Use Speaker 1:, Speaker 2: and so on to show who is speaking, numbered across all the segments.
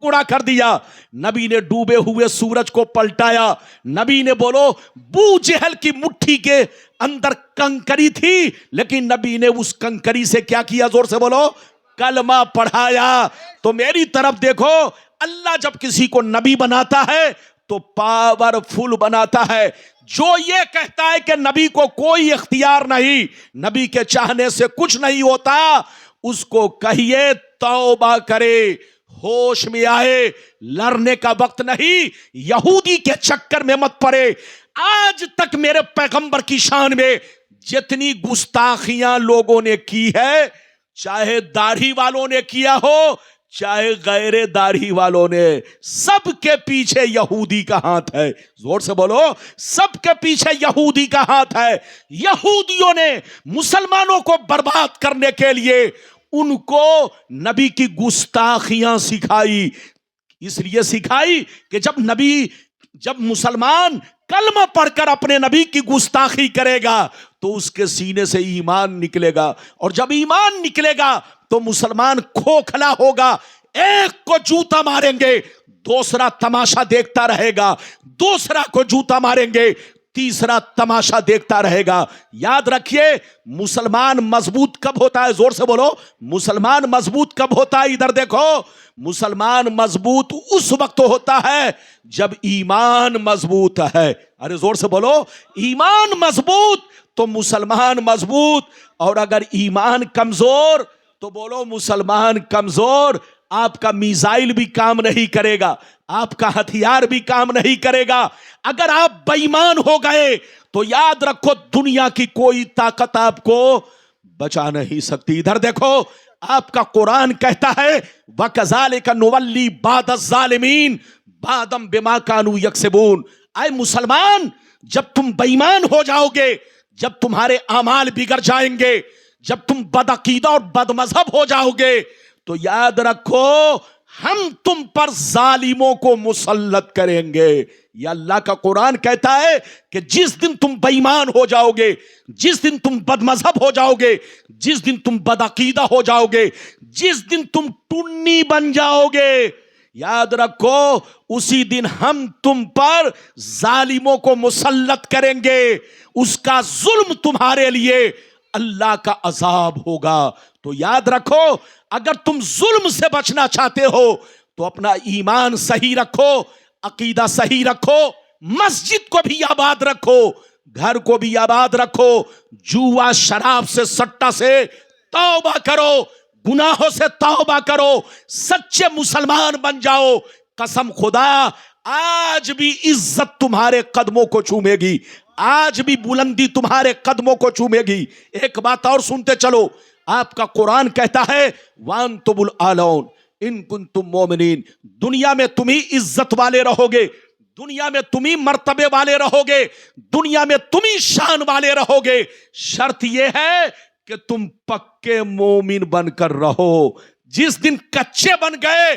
Speaker 1: टुकड़ा कर दिया। नबी ने डूबे हुए सूरज को पलटाया। नबी ने बोलो बू जहल की मुट्ठी के अंदर कंकरी थी, लेकिन नबी ने उस कंकरी से क्या किया? जोर से बोलो, कलमा पढ़ाया। तो मेरी तरफ देखो, अल्लाह जब किसी को नबी बनाता है तो पावरफुल बनाता है। जो ये कहता है कि नबी को कोई इख्तियार नहीं, नबी के चाहने से कुछ नहीं होता, उसको कहिए तौबा करे, होश में आए, लड़ने का वक्त नहीं, यहूदी के चक्कर में मत पड़े। आज तक मेरे पैगंबर की शान में जितनी गुस्ताखियां लोगों ने की है, चाहे दाढ़ी वालों ने किया हो चाहे गैरे दाढ़ी वालों ने, सबके पीछे यहूदी का हाथ है। जोर से बोलो, सबके पीछे यहूदी का हाथ है। यहूदियों ने मुसलमानों को बर्बाद करने के लिए उनको नबी की गुस्ताखियां सिखाई। इसलिए सिखाई कि जब मुसलमान कलमा पढ़कर अपने नबी की गुस्ताखी करेगा तो उसके सीने से ईमान निकलेगा, और जब ईमान निकलेगा तो मुसलमान खोखला होगा। एक को जूता मारेंगे, दूसरा तमाशा देखता रहेगा, दूसरा को जूता मारेंगे, तीसरा तमाशा देखता रहेगा। याद रखिए, मुसलमान मजबूत कब होता है? जोर से बोलो, मुसलमान मजबूत कब होता है? इधर देखो, मुसलमान मजबूत उस वक्त होता है जब ईमान मजबूत है। अरे जोर से बोलो, ईमान मजबूत तो मुसलमान मजबूत, और अगर ईमान कमजोर तो बोलो मुसलमान कमजोर। आपका मिसाइल भी काम नहीं करेगा, आपका हथियार भी काम नहीं करेगा। अगर आप बेईमान हो गए तो याद रखो, दुनिया की कोई ताकत आपको बचा नहीं सकती। इधर देखो, आपका कुरान कहता है वकज़ालिका नुवल्ली बादज़-ज़ालिमीन बादम बिमा कानू यक्सिबून। आए मुसलमान, जब तुम बेईमान हो जाओगे, जब तुम्हारे अमाल बिगड़ जाएंगे, जब तुम बदअकीदा और बदमजहब हो जाओगे, तो याद रखो हम तुम पर जालिमों को मुसल्लत करेंगे। ये अल्लाह का कुरान कहता है कि जिस दिन तुम बेईमान हो जाओगे, जिस दिन तुम बदमजहब हो जाओगे, जिस दिन तुम बदअकीदा हो जाओगे, जिस दिन तुम टुन्नी बन जाओगे, याद रखो उसी दिन हम तुम पर जालिमों को मुसल्लत करेंगे। उसका जुल्म तुम्हारे लिए अल्लाह का अजाब होगा। तो याद रखो, अगर तुम जुल्म से बचना चाहते हो तो अपना ईमान सही रखो, अकीदा सही रखो, मस्जिद को भी आबाद रखो, घर को भी आबाद रखो। जुआ शराब से, सट्टा से तौबा करो, गुनाहों से तौबा करो, सच्चे मुसलमान बन जाओ। कसम खुदा, आज भी इज्जत तुम्हारे कदमों को चूमेगी, आज भी बुलंदी तुम्हारे कदमों को चूमेगी। एक बात और सुनते चलो, आपका कुरान कहता है वांतुमुल आलौन इन कुंतुम मोमिनीन। दुनिया में तुम ही इज्जत वाले रहोगे, दुनिया में तुम ही मर्तबे वाले रहोगे, दुनिया में तुम ही शान वाले रहोगे। शर्त यह है कि तुम पक्के मोमिन बनकर रहो। जिस दिन कच्चे बन गए,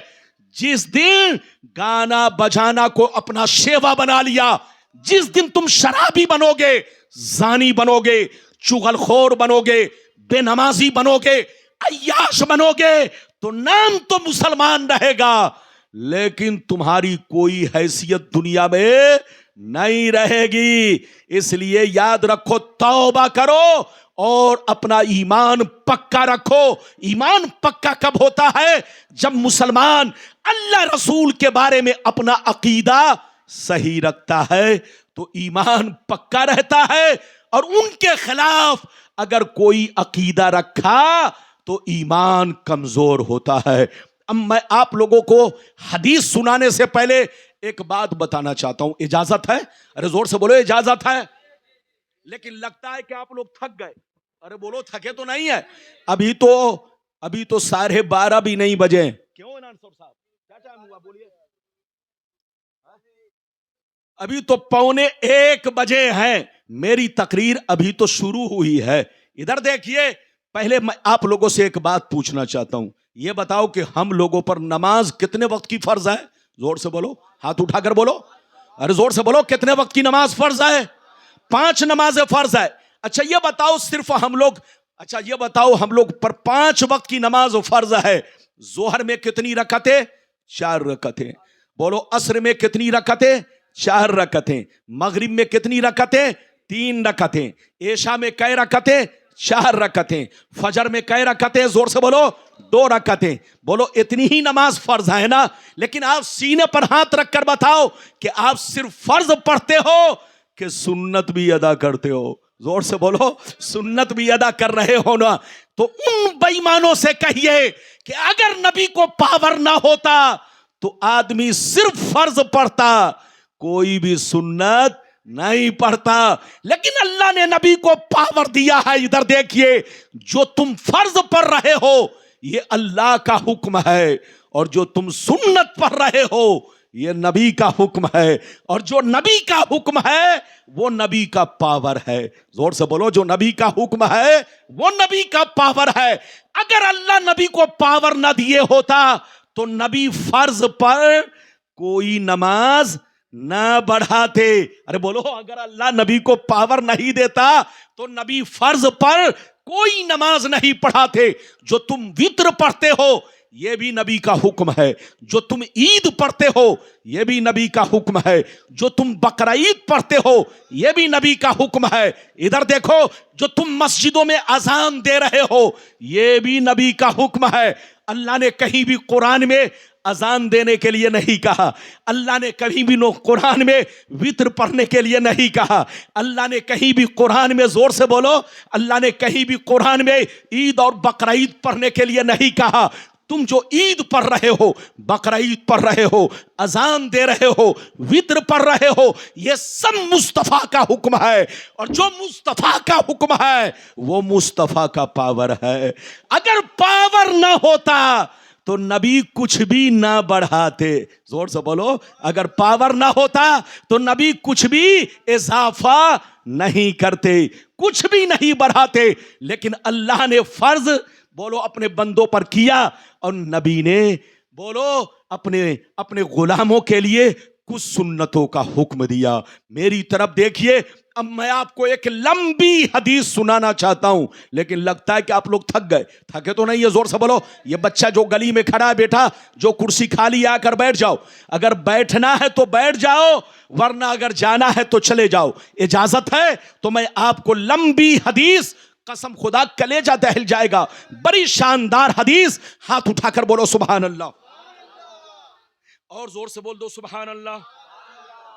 Speaker 1: जिस दिन गाना बजाना को अपना शेवा बना लिया, जिस दिन तुम शराबी बनोगे, जानी बनोगे, चुगलखोर बनोगे, बेनमाजी बनोगे, अय्याश बनोगे, तो नाम तो मुसलमान रहेगा, लेकिन तुम्हारी कोई हैसियत दुनिया में नहीं रहेगी। इसलिए याद रखो, तौबा करो और अपना ईमान पक्का रखो। ईमान पक्का कब होता है? जब मुसलमान अल्लाह रसूल के बारे में अपना अकीदा सही रखता है तो ईमान पक्का रहता है, और उनके खिलाफ अगर कोई अकीदा रखा तो ईमान कमजोर होता है। अब मैं आप लोगों को हदीस सुनाने से पहले एक बात बताना चाहता हूं। इजाजत है? अरे जोर से बोलो, इजाजत है। लेकिन लगता है कि आप लोग थक गए। अरे बोलो, थके तो नहीं है? अभी तो 12:30 भी नहीं बजे। क्यों नानसर साहब, क्या टाइम हुआ बोलिए? अभी तो 12:45 बजे हैं। मेरी तकरीर अभी तो शुरू हुई है। इधर देखिए, पहले मैं आप लोगों से एक बात पूछना चाहता हूं। ये बताओ कि हम लोगों पर नमाज कितने वक्त की फर्ज है? जोर से बोलो, हाथ उठाकर बोलो। अरे जोर से बोलो, कितने वक्त की नमाज फर्ज है? 5 नमाजें फर्ज है। अच्छा ये बताओ, सिर्फ हम लोग, अच्छा ये बताओ, हम लोग पर 5 वक्त की नमाज फर्ज है। जोहर में कितनी रकतें? 4 रकतें। बोलो असर में कितनी रकतें? 4 रकतें। मगरिब में कितनी रकतें? 3 रकतें। ऐशा में कै रकतें? 4 रकतें। फजर में कै रकतें? जोर से बोलो 2 रकतें। बोलो इतनी ही नमाज फर्ज है ना? लेकिन आप सीने पर हाथ रखकर बताओ कि आप सिर्फ फर्ज पढ़ते हो कि सुन्नत भी अदा करते हो? जोर से बोलो, सुन्नत भी अदा कर रहे हो ना? तो उन बेईमानों से कहिए कि अगर नबी को पावर ना होता तो आदमी सिर्फ फर्ज पढ़ता, कोई भी सुन्नत नहीं पढ़ता। लेकिन अल्लाह ने नबी को पावर दिया है। इधर देखिए, जो तुम फर्ज पढ़ रहे हो ये अल्लाह का हुक्म है, और जो तुम सुन्नत पढ़ रहे हो ये नबी का हुक्म है, और जो नबी का हुक्म है वो नबी का पावर है। जोर से बोलो, जो नबी का हुक्म है वो नबी का पावर है। अगर अल्लाह नबी को पावर ना दिए होता तो नबी फर्ज पर कोई नमाज ना बढ़ाते। अरे बोलो, अगर अल्लाह नबी को पावर नहीं देता तो नबी फर्ज पर कोई नमाज नहीं पढ़ाते। जो तुम वित्र पढ़ते हो ये भी नबी का हुक्म है, जो तुम ईद पढ़ते हो ये भी नबी का हुक्म है, जो तुम बकरा ईद पढ़ते हो ये भी नबी का हुक्म है। इधर देखो, जो तुम मस्जिदों में अजान दे रहे हो ये भी नबी का हुक्म है। अल्लाह ने कहीं भी कुरान में अजान देने के लिए नहीं कहा, अल्लाह ने कहीं भी कुरान में वित्र पढ़ने के लिए नहीं कहा, अल्लाह ने कहीं भी कुरान में, जोर से बोलो, अल्लाह ने कहीं भी कुरान में ईद और बकरा ईद पढ़ने के लिए नहीं कहा। तुम जो ईद पढ़ रहे हो, बकरा ईद पढ़ रहे हो, अजान दे रहे हो, वित्र पढ़ रहे हो, ये सब मुस्तफा का हुक्म है, और जो मुस्तफा का हुक्म है वो मुस्तफा का पावर है। अगर पावर ना होता तो नबी कुछ भी ना बढ़ाते। जोर से बोलो, अगर पावर ना होता तो नबी कुछ भी इजाफा नहीं करते, कुछ भी नहीं बढ़ाते। लेकिन अल्लाह ने फर्ज, बोलो, अपने बंदों पर किया, और नबी ने, बोलो, अपने गुलामों के लिए कुछ सुन्नतों का हुक्म दिया। मेरी तरफ देखिए, अब मैं आपको एक लंबी हदीस सुनाना चाहता हूं, लेकिन लगता है कि आप लोग थक गए। थके तो नहीं है? जोर से बोलो। ये बच्चा जो गली में खड़ा है, बेटा, जो कुर्सी खाली आकर बैठ जाओ। अगर बैठना है तो बैठ जाओ, वरना अगर जाना है तो चले जाओ। इजाजत है तो मैं आपको लंबी हदीस, कसम खुदा कलेजा दहल जाएगा, बड़ी शानदार हदीस। हाथ उठाकर बोलो सुभान अल्लाह, और जोर से बोल दो सुभान अल्लाह,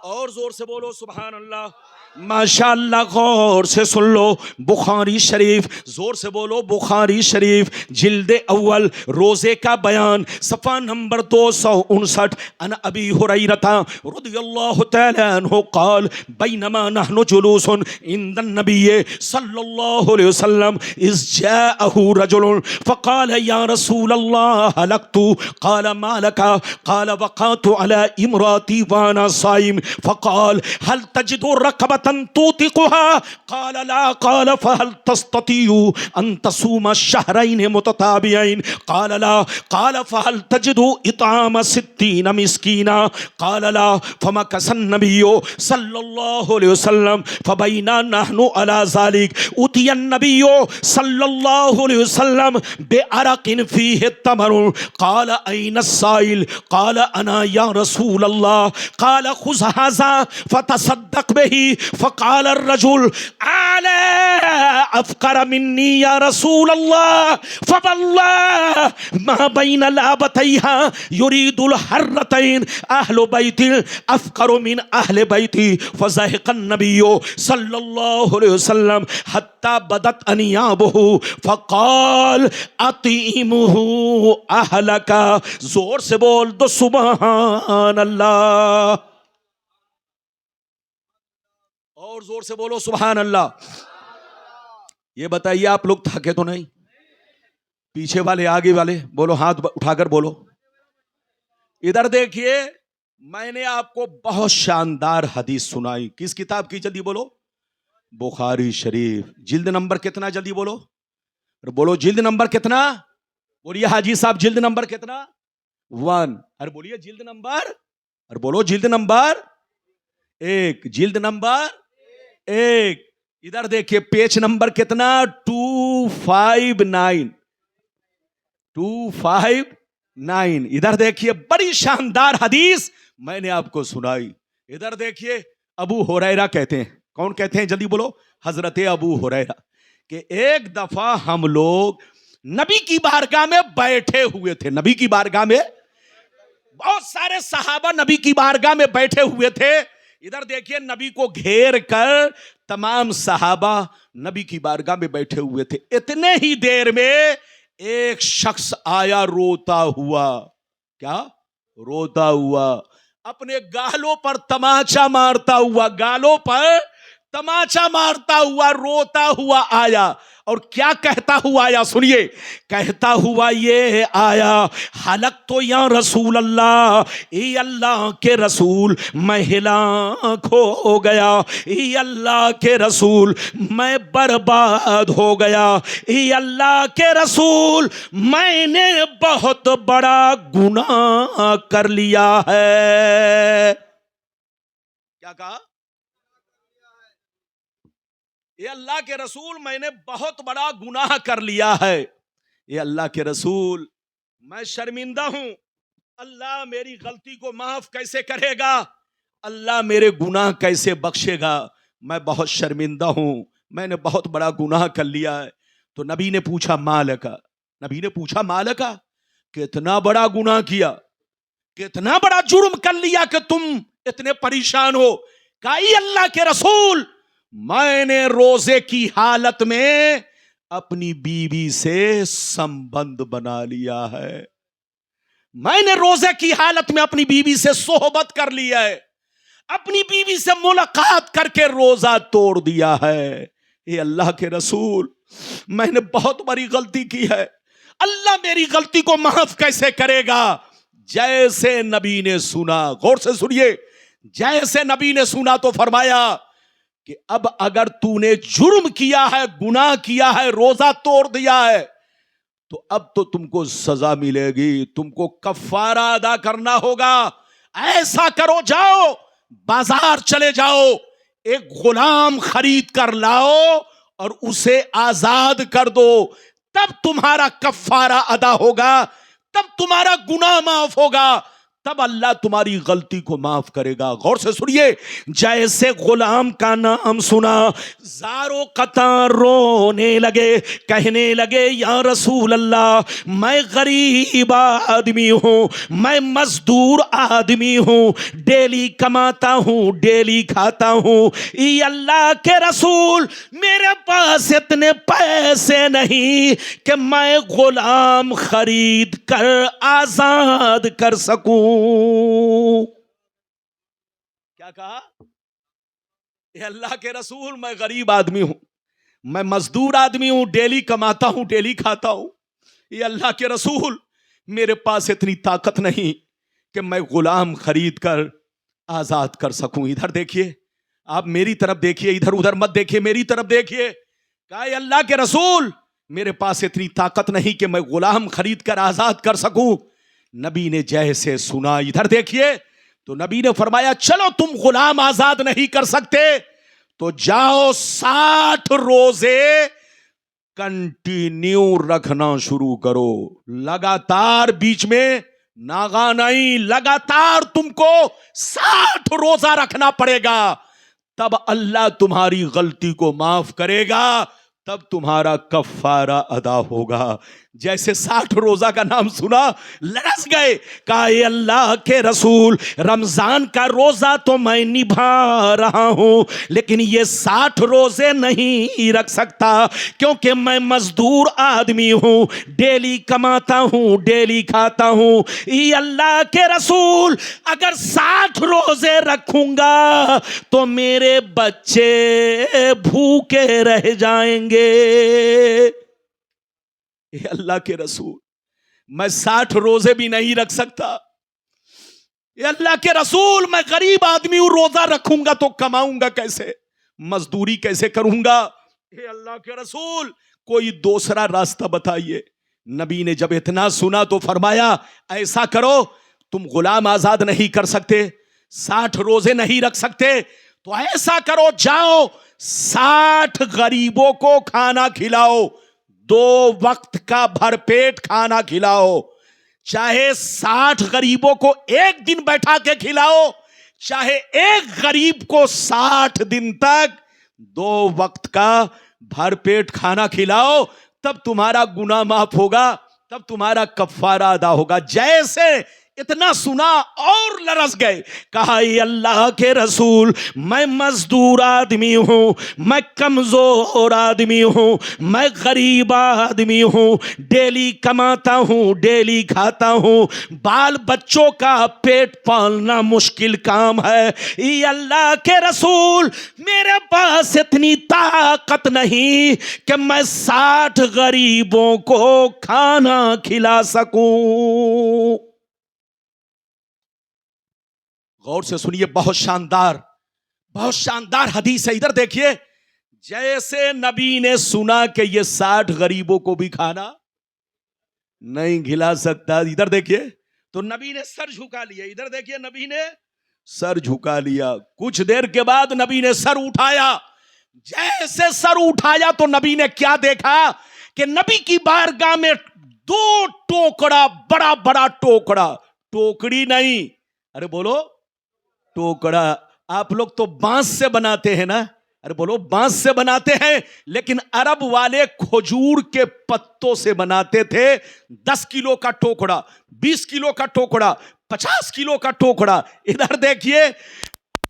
Speaker 1: और जोर से बोलो सुभान अल्लाह। माशाअल्लाह, गौर से सुन लो। बुखारी शरीफ, जोर से बोलो बुखारी शरीफ, जिल्द अव्वल, रोजे का बयान, सफ़ा नंबर 259। अन अबी हुरैरा रज़ियल्लाहु तआला अन्हु क़ाल बैनमा नहनु जुलूसन इंदन नबी सल्लल्लाहु अलैहि वसल्लम इज़ जाअहु रजुलन फ़क़ाल या रसूलल्लाह हलकतु क़ाल मा लका क़ाल वक़अतु अला इम्राती व अना साइम फ़क़ाल हल तजिदु रक़बतन तूतिकुहा क़ाल ला क़ाल फ़हल तस्ततियु अन तसूम शहरैन मुतताबियैन क़ाल ला क़ाल फ़हल तजिदु इताम सित्तीन मिस्कीना क़ाल ला फ़मकसन नबिय्यु सल्लल्लाहु अलैहि वसल्लम फ़बैना नहनु अला ज़ालिक उतियन नबिय्यु सल्लल्लाहु अलैहि वसल्लम बिअरक़िन फ़ीहि तमरुन क़ाल ऐन अस्साइल क़ाल अना या रसूल अल्लाह क़ाल ख़ुज़ हाज़ा फ़तसद्दक़ बिही फ़क़ाल अर्रजुल अला अफ़क़र मिन्नी या रसूल अल्लाह फ़वल्लाह मा बैन लाबतैहा युरीदुल हर्रतैन अहलु बैति अफ़क़र मिन अहले बैति फ़ज़हिक़ नबिय्यु सल्लल्लाहु अलैहि वसल्लम हत्ता बदत अनियाबुहु फ़क़ाल अतीमुहु अहलका। जोर से बोल दो सुभान अल्लाह, और जोर से बोलो सुभान अल्लाह। ये बताइए, आप लोग थके तो नहीं? पीछे वाले, आगे वाले, बोलो, हाथ उठाकर बोलो। इधर देखिए, मैंने आपको बहुत शानदार हदीस सुनाई। किस किताब की? जल्दी बोलो। बुखारी शरीफ। जिल्द नंबर कितना? जल्दी बोलो। बोलो जिल्द नंबर कितना? बोलिए हाजी साहब, जिल्द नंबर कितना? 1। अरे बोलिए जिल्द नंबर, अरे बोलो जिल्द नंबर 1, जिल्द नंबर 1। इधर देखिए, पेज नंबर कितना? 259, 259। 9. ادھر دیکھیے بڑی شاندار حدیث میں نے آپ کو سنائی. ادھر دیکھیے ابو ہریرہ کہتے ہیں. کون کہتے ہیں جلدی بولو؟ حضرت ابو ہریرہ کہ ایک دفعہ ہم لوگ نبی کی بارگاہ میں بیٹھے ہوئے تھے. نبی کی بارگاہ میں بہت سارے صحابہ نبی کی بارگاہ میں بیٹھے ہوئے تھے. ادھر دیکھیے نبی کو گھیر کر تمام صحابہ نبی کی بارگاہ میں بیٹھے ہوئے تھے. اتنے ہی دیر میں ایک شخص آیا روتا ہوا. کیا؟ روتا ہوا, اپنے گالوں پر تماچا مارتا ہوا, گالوں پر تماچا مارتا ہوا, روتا ہوا آیا. اور کیا کہتا ہوا آیا؟ سنیے. کہتا ہوا یہ آیا, حلق تو یا رسول اللہ, اے اللہ کے رسول میں ہلاک ہو گیا, اے اللہ کے رسول میں برباد ہو گیا, اے اللہ کے رسول میں نے بہت بڑا گناہ کر لیا ہے. کیا کہا؟ اے اللہ کے رسول میں نے بہت بڑا گناہ کر لیا ہے. اے اللہ کے رسول میں شرمندہ ہوں, اللہ میری غلطی کو معاف کیسے کرے گا, اللہ میرے گناہ کیسے بخشے گا, میں بہت شرمندہ ہوں, میں نے بہت بڑا گناہ کر لیا ہے. تو نبی نے پوچھا مالکا, نبی نے پوچھا مالکا, کتنا بڑا گناہ کیا, کتنا بڑا جرم کر لیا کہ تم اتنے پریشان ہو. کہا اے اللہ کے رسول میں نے روزے کی حالت میں اپنی بیوی سے سمبند بنا لیا ہے, میں نے روزے کی حالت میں اپنی بیوی سے صحبت کر لیا ہے, اپنی بیوی سے ملاقات کر کے روزہ توڑ دیا ہے. اے اللہ کے رسول میں نے بہت بڑی غلطی کی ہے, اللہ میری غلطی کو معاف کیسے کرے گا. جیسے نبی نے سنا, غور سے سنیے, جیسے نبی نے سنا تو فرمایا کہ اب اگر تو نے جرم کیا ہے, گناہ کیا ہے, روزہ توڑ دیا ہے, تو اب تو تم کو سزا ملے گی, تم کو کفارہ ادا کرنا ہوگا. ایسا کرو, جاؤ بازار چلے جاؤ, ایک غلام خرید کر لاؤ اور اسے آزاد کر دو, تب تمہارا کفارہ ادا ہوگا, تب تمہارا گناہ معاف ہوگا, تب اللہ تمہاری غلطی کو معاف کرے گا. غور سے سنیے. جیسے غلام کا نام سنا زاروں قطار رونے لگے, کہنے لگے یا رسول اللہ میں غریب آدمی ہوں, میں مزدور آدمی ہوں, ڈیلی کماتا ہوں, ڈیلی کھاتا ہوں, اے اللہ کے رسول میرے پاس اتنے پیسے نہیں کہ میں غلام خرید کر آزاد کر سکوں. کیا کہا؟ اے اللہ کے رسول میں غریب آدمی ہوں, میں مزدور آدمی ہوں, ڈیلی کماتا ہوں, ڈیلی کھاتا ہوں. اے اللہ کے رسول میرے پاس اتنی طاقت نہیں کہ میں غلام خرید کر آزاد کر سکوں. ادھر دیکھیے, آپ میری طرف دیکھیے, ادھر ادھر مت دیکھیے, میری طرف دیکھیے. کہا اے اللہ کے رسول میرے پاس اتنی طاقت نہیں کہ میں غلام خرید کر آزاد کر سکوں. نبی نے جیسے سنا, ادھر دیکھیے, تو نبی نے فرمایا چلو تم غلام آزاد نہیں کر سکتے تو جاؤ 60 روزے کنٹینیو رکھنا شروع کرو, لگاتار, بیچ میں ناغا نہیں, لگاتار تم کو 60 روزہ رکھنا پڑے گا, تب اللہ تمہاری غلطی کو معاف کرے گا, تب تمہارا کفارہ ادا ہوگا. جیسے 60 روزہ کا نام سنا لرز گئے. کہا اے اللہ کے رسول رمضان کا روزہ تو میں نبھا رہا ہوں, لیکن یہ 60 روزے نہیں رکھ سکتا کیونکہ میں مزدور آدمی ہوں, ڈیلی کماتا ہوں, ڈیلی کھاتا ہوں. اے اللہ کے رسول اگر 60 روزے رکھوں گا تو میرے بچے بھوکے رہ جائیں گے. اے اللہ کے رسول میں 60 روزے بھی نہیں رکھ سکتا. اے اللہ کے رسول میں غریب آدمی ہوں, روزہ رکھوں گا تو کماؤں گا کیسے, مزدوری کیسے کروں گا. اے اللہ کے رسول کوئی دوسرا راستہ بتائیے. نبی نے جب اتنا سنا تو فرمایا ایسا کرو, تم غلام آزاد نہیں کر سکتے, 60 روزے نہیں رکھ سکتے, تو ایسا کرو جاؤ 60 غریبوں کو کھانا کھلاؤ, 2 وقت کا بھر پیٹ کھانا کھلاؤ, چاہے 60 غریبوں کو ایک دن بیٹھا کے کھلاؤ، چاہے ایک غریب کو 60 دن تک 2 وقت کا بھر پیٹ کھانا کھلاؤ، تب تمہارا گناہ معاف ہوگا، تب تمہارا کفارہ ادا ہوگا۔ جیسے اتنا سنا اور لرز گئے، کہا اے اللہ کے رسول، میں مزدور آدمی ہوں، میں کمزور آدمی ہوں، میں غریب آدمی ہوں، ڈیلی کماتا ہوں، ڈیلی کھاتا ہوں، بال بچوں کا پیٹ پالنا مشکل کام ہے۔ اے اللہ کے رسول، میرے پاس اتنی طاقت نہیں کہ میں 60 غریبوں کو کھانا کھلا سکوں۔ غور سے سنیے، بہت شاندار حدیث ہے، ادھر دیکھیے۔ جیسے نبی نے سنا کہ یہ 60 غریبوں کو بھی کھانا نہیں کھلا سکتا، ادھر دیکھیے، تو نبی نے سر جھکا لیا، ادھر دیکھیے، نبی نے سر جھکا لیا۔ کچھ دیر کے بعد نبی نے سر اٹھایا، جیسے سر اٹھایا تو نبی نے کیا دیکھا کہ نبی کی بارگاہ میں 2 ٹوکڑا، بڑا بڑا ٹوکڑا، ٹوکڑی نہیں، ارے بولو ٹوکڑا۔ آپ لوگ تو بانس سے بناتے ہیں نا، ارے بولو بانس سے بناتے ہیں، لیکن عرب والے کھجور کے پتوں سے بناتے تھے۔ 10 کلو کا ٹوکڑا، 20 کلو کا ٹوکڑا، 50 کلو کا ٹوکڑا۔ ادھر دیکھیے،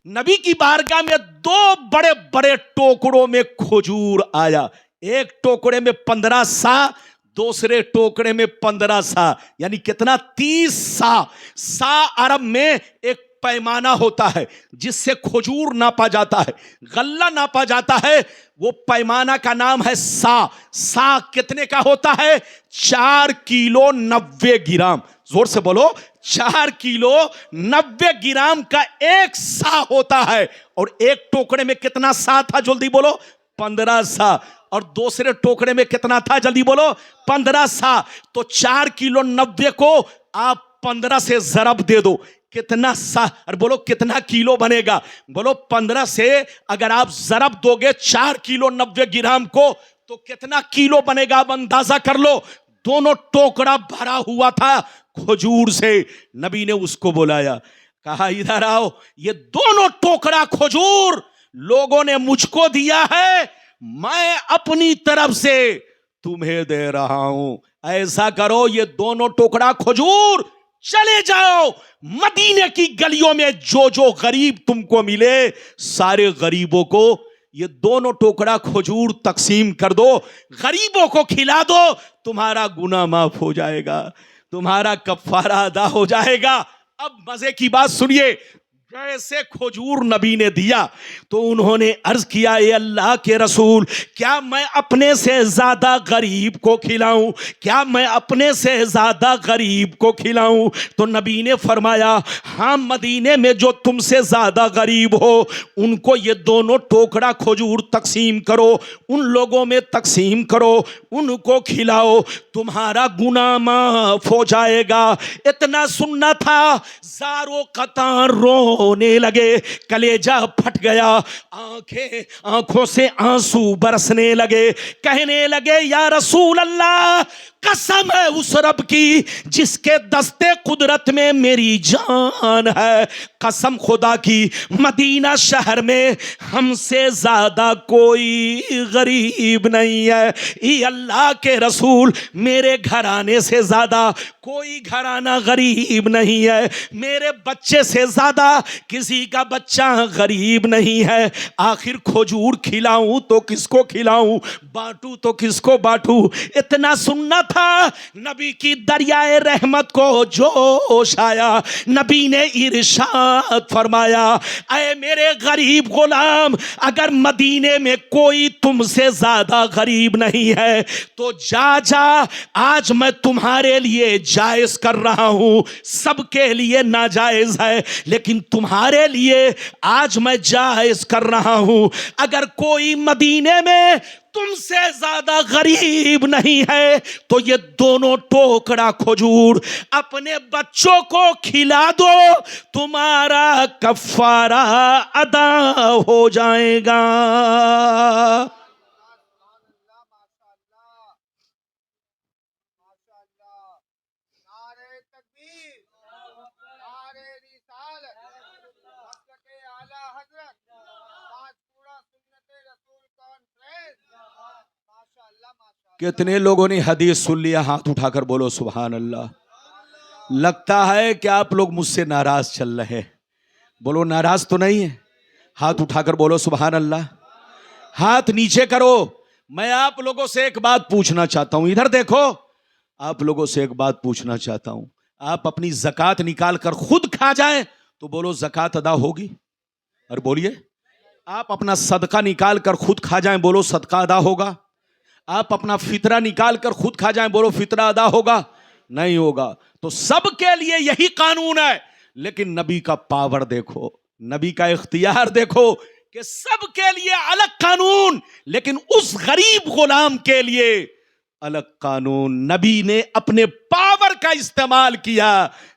Speaker 1: نبی کی بارگاہ میں 2 بڑے بڑے ٹوکڑوں میں کھجور آیا، ایک ٹوکڑے میں 15 سا، دوسرے ٹوکڑے میں 15 سا، یعنی کتنا؟ 30 سا۔ سا عرب میں ایک پیمانہ ہوتا ہے جس سے کھجور ناپا جاتا ہے، غلہ ناپا جاتا ہے، وہ پیمانہ کا نام ہے سا۔ سا کتنے کا ہوتا ہے؟ 4 کلو 90 گرام۔ زور سے بولو، 4 کلو 90 گرام کا ایک سا ہوتا ہے۔ اور ایک ٹوکڑے میں کتنا سا تھا؟ جلدی بولو، 15 سا۔ اور دوسرے ٹوکڑے میں کتنا تھا؟ جلدی بولو، 15 سا۔ تو 4 کلو 90 کو آپ 15 سے ضرب دے دو، کتنا سا؟ اور بولو کتنا کلو بنے گا؟ بولو 15 سے اگر آپ ضرب دو گے 4 کلو 90 گرام کو تو کتنا کلو بنے گا؟ اب اندازہ کر لو۔ دونوں ٹوکڑا بھرا ہوا تھا کھجور سے۔ نبی نے اس کو بلایا، کہا ادھر آؤ، یہ دونوں ٹوکڑا کھجور لوگوں نے مجھ کو دیا ہے، میں اپنی طرف سے تمہیں دے رہا ہوں۔ ایسا کرو، یہ دونوں ٹوکڑا کھجور چلے جاؤ مدینے کی گلیوں میں، جو جو غریب تم کو ملے سارے غریبوں کو یہ دونوں ٹوکڑا کھجور تقسیم کر دو، غریبوں کو کھلا دو، تمہارا گناہ معاف ہو جائے گا، تمہارا کفارہ ادا ہو جائے گا۔ اب مزے کی بات سنیے، جیسے کھجور نبی نے دیا تو انہوں نے عرض کیا، اے اللہ کے رسول، کیا میں اپنے سے زیادہ غریب کو کھلاؤں؟ کیا میں اپنے سے زیادہ غریب کو کھلاؤں؟ تو نبی نے فرمایا، ہاں، مدینے میں جو تم سے زیادہ غریب ہو ان کو یہ دونوں ٹوکڑا کھجور تقسیم کرو، ان لوگوں میں تقسیم کرو، ان کو کھلاؤ، تمہارا گناہ معاف ہو جائے گا۔ اتنا سننا تھا، زاروں قطار رونے لگے، کلیجہ پھٹ گیا، آنکھوں سے آنسو برسنے لگے، کہنے لگے، یا رسول اللہ، قسم ہے اس رب کی جس کے دستے قدرت میں میری جان ہے، قسم خدا کی، مدینہ شہر میں ہم سے زیادہ کوئی غریب نہیں ہے۔ اے اللہ کے رسول، میرے گھرانے سے زیادہ کوئی گھرانہ غریب نہیں ہے، میرے بچے سے زیادہ کسی کا بچہ غریب نہیں ہے، آخر کھجور کھلاؤں تو کس کو کھلاؤں، بانٹوں تو کس کو بانٹوں؟ اتنا سننا تھا، نبی کی دریائے رحمت کو جوش آیا، نبی نے ارشاد فرمایا، اے میرے غریب غلام، اگر مدینے میں کوئی تم سے زیادہ غریب نہیں ہے تو جا آج میں تمہارے لیے جائز کر رہا ہوں، سب کے لیے ناجائز ہے لیکن تمہارے لیے آج میں جائز کر رہا ہوں، اگر کوئی مدینے میں تم سے زیادہ غریب نہیں ہے تو یہ دونوں ٹوکڑا کھجور اپنے بچوں کو کھلا دو، تمہارا کفارہ ادا ہو جائے گا۔ कितने लोगों ने हदीस सुन लिया? हाथ उठाकर बोलो सुभान अल्लाह। लगता है कि आप लोग मुझसे नाराज चल रहे हैं। बोलो नाराज तो नहीं है? हाथ उठाकर बोलो सुभान अल्लाह। हाथ नीचे करो। मैं आप लोगों से एक बात पूछना चाहता हूं, इधर देखो। आप लोगों से एक बात पूछना चाहता हूं, आप अपनी ज़कात निकाल कर खुद खा जाएं तो बोलो ज़कात अदा होगी? और बोलिए, आप अपना सदका निकाल कर खुद खा जाएं, बोलो सदका अदा होगा? आप अपना फितरा निकाल कर खुद खा जाएं, बोलो फितरा अदा होगा? नहीं होगा। तो सबके लिए यही कानून है, लेकिन नबी का पावर देखो, नबी का इख्तियार देखो कि सबके लिए अलग कानून, लेकिन उस गरीब गुलाम के लिए अलग कानून। नबी ने अपने पावर का इस्तेमाल किया।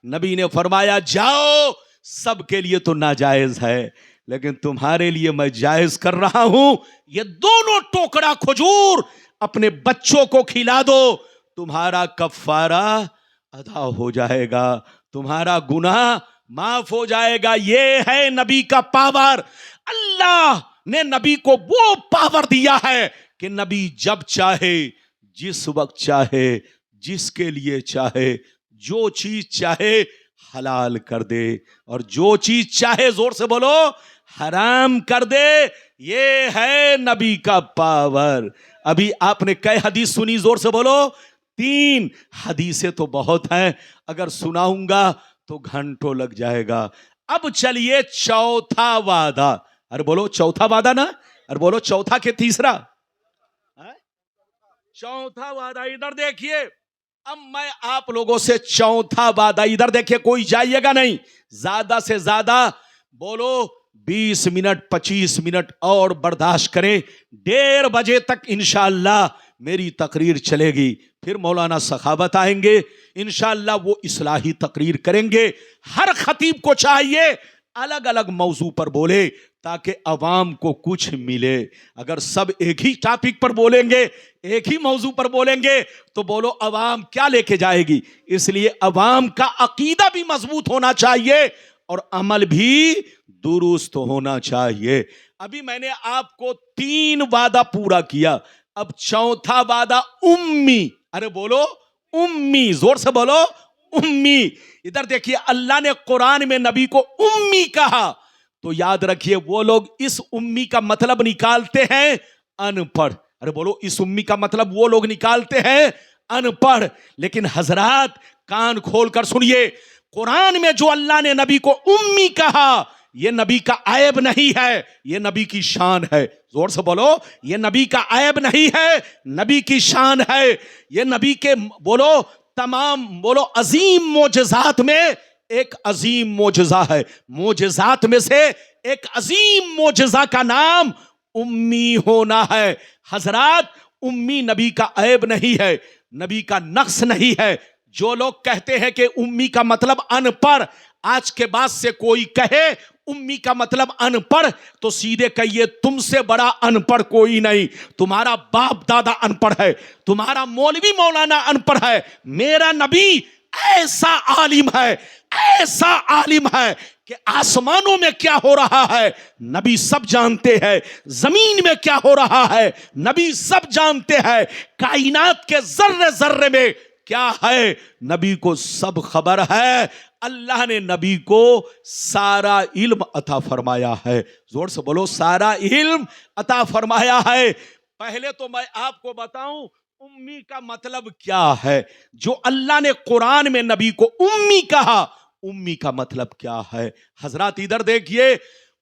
Speaker 1: नबी ने फरमाया जाओ, सबके लिए तो नाजायज है, लेकिन तुम्हारे लिए मैं जायज कर रहा हूं। ये दोनों टोकरा खजूर अपने बच्चों को खिला दो, तुम्हारा कफारा अदा हो जाएगा, तुम्हारा गुनाह माफ हो जाएगा। ये है नबी का पावर। अल्लाह ने नबी को वो पावर दिया है कि नबी जब चाहे, जिस वक्त चाहे, जिसके लिए चाहे, जो चीज चाहे हलाल कर दे, और जो चीज चाहे, जोर से बोलो, हराम कर दे। ये है नबी का पावर। अभी आपने कई हदीस सुनी? जोर से बोलो। 3 हदीसें तो बहुत हैं, अगर सुनाऊंगा तो घंटों लग जाएगा। अब चलिए चौथा वादा। अरे बोलो चौथा वादा ना, अरे बोलो चौथा के तीसरा, चौथा वादा। इधर देखिए, अब मैं आप लोगों से चौथा वादा, इधर देखिए, कोई जाइएगा नहीं, ज्यादा से ज्यादा बोलो 20 मिनट 25 मिनट और बर्दाश्त करें। 1:30 बजे तक इंशाअल्लाह मेरी तकरीर चलेगी, फिर मौलाना सखावत आएंगे, इंशाअल्लाह वो इस्लाही तकरीर करेंगे। हर खतीब को चाहिए अलग अलग मौजू पर बोले, ताकि अवाम को कुछ मिले। अगर सब एक ही टॉपिक पर बोलेंगे, एक ही मौजू पर बोलेंगे, तो बोलो अवाम क्या लेके जाएगी? इसलिए अवाम का अकीदा भी मजबूत होना चाहिए और अमल भी दुरुस्त होना चाहिए। अभी मैंने आपको 3 वादा पूरा किया, अब चौथा वादा उम्मी। अरे बोलो उम्मी, जोर से बोलो उम्मी। इधर देखिए, अल्लाह ने कुरान में नबी को उम्मी कहा, तो याद रखिए वो लोग इस उम्मी का मतलब निकालते हैं अनपढ़। अरे बोलो, इस उम्मी का मतलब वो लोग निकालते हैं अनपढ़। लेकिन हजरात कान खोलकर सुनिए, कुरान में जो अल्लाह ने नबी को उम्मी कहा, ये नबी का ऐब नहीं है, ये नबी की शान है। जोर से बोलो, ये नबी का ऐब नहीं है, नबी की शान है। ये नबी के बोलो तमाम बोलो अजीम मोजज़ात में एक अजीम मोजज़ा है। मोजज़ात में से एक अजीम मोजज़ा का नाम उम्मी होना है। हजरात, उम्मी नबी का ऐब नहीं है, नबी का नक्स नहीं है। जो लोग कहते हैं कि उम्मी का मतलब अनपढ़, आज के बाद से कोई कहे उम्मी का मतलब अनपढ़, तो सीधे कहिए तुमसे बड़ा अनपढ़ कोई नहीं। तुम्हारा बाप दादा अनपढ़ है, तुम्हारा मौलवी मौलाना अनपढ़ है, मेरा नबी ऐसा आलिम है, ऐसा आलिम है कि आसमानों में क्या हो रहा है नबी सब जानते हैं, जमीन में क्या हो रहा है नबी सब जानते हैं, कायनात के जर्रे जर्रे में क्या है नबी को सब खबर है। अल्लाह ने नबी को सारा इल्म अता फरमाया है। जोर से बोलो, सारा इल्म अता फरमाया है। पहले तो मैं आपको बताऊं उम्मी का मतलब क्या है। जो अल्लाह ने कुरान में नबी को उम्मी कहा, उम्मी का मतलब क्या है? हजरात इधर देखिए,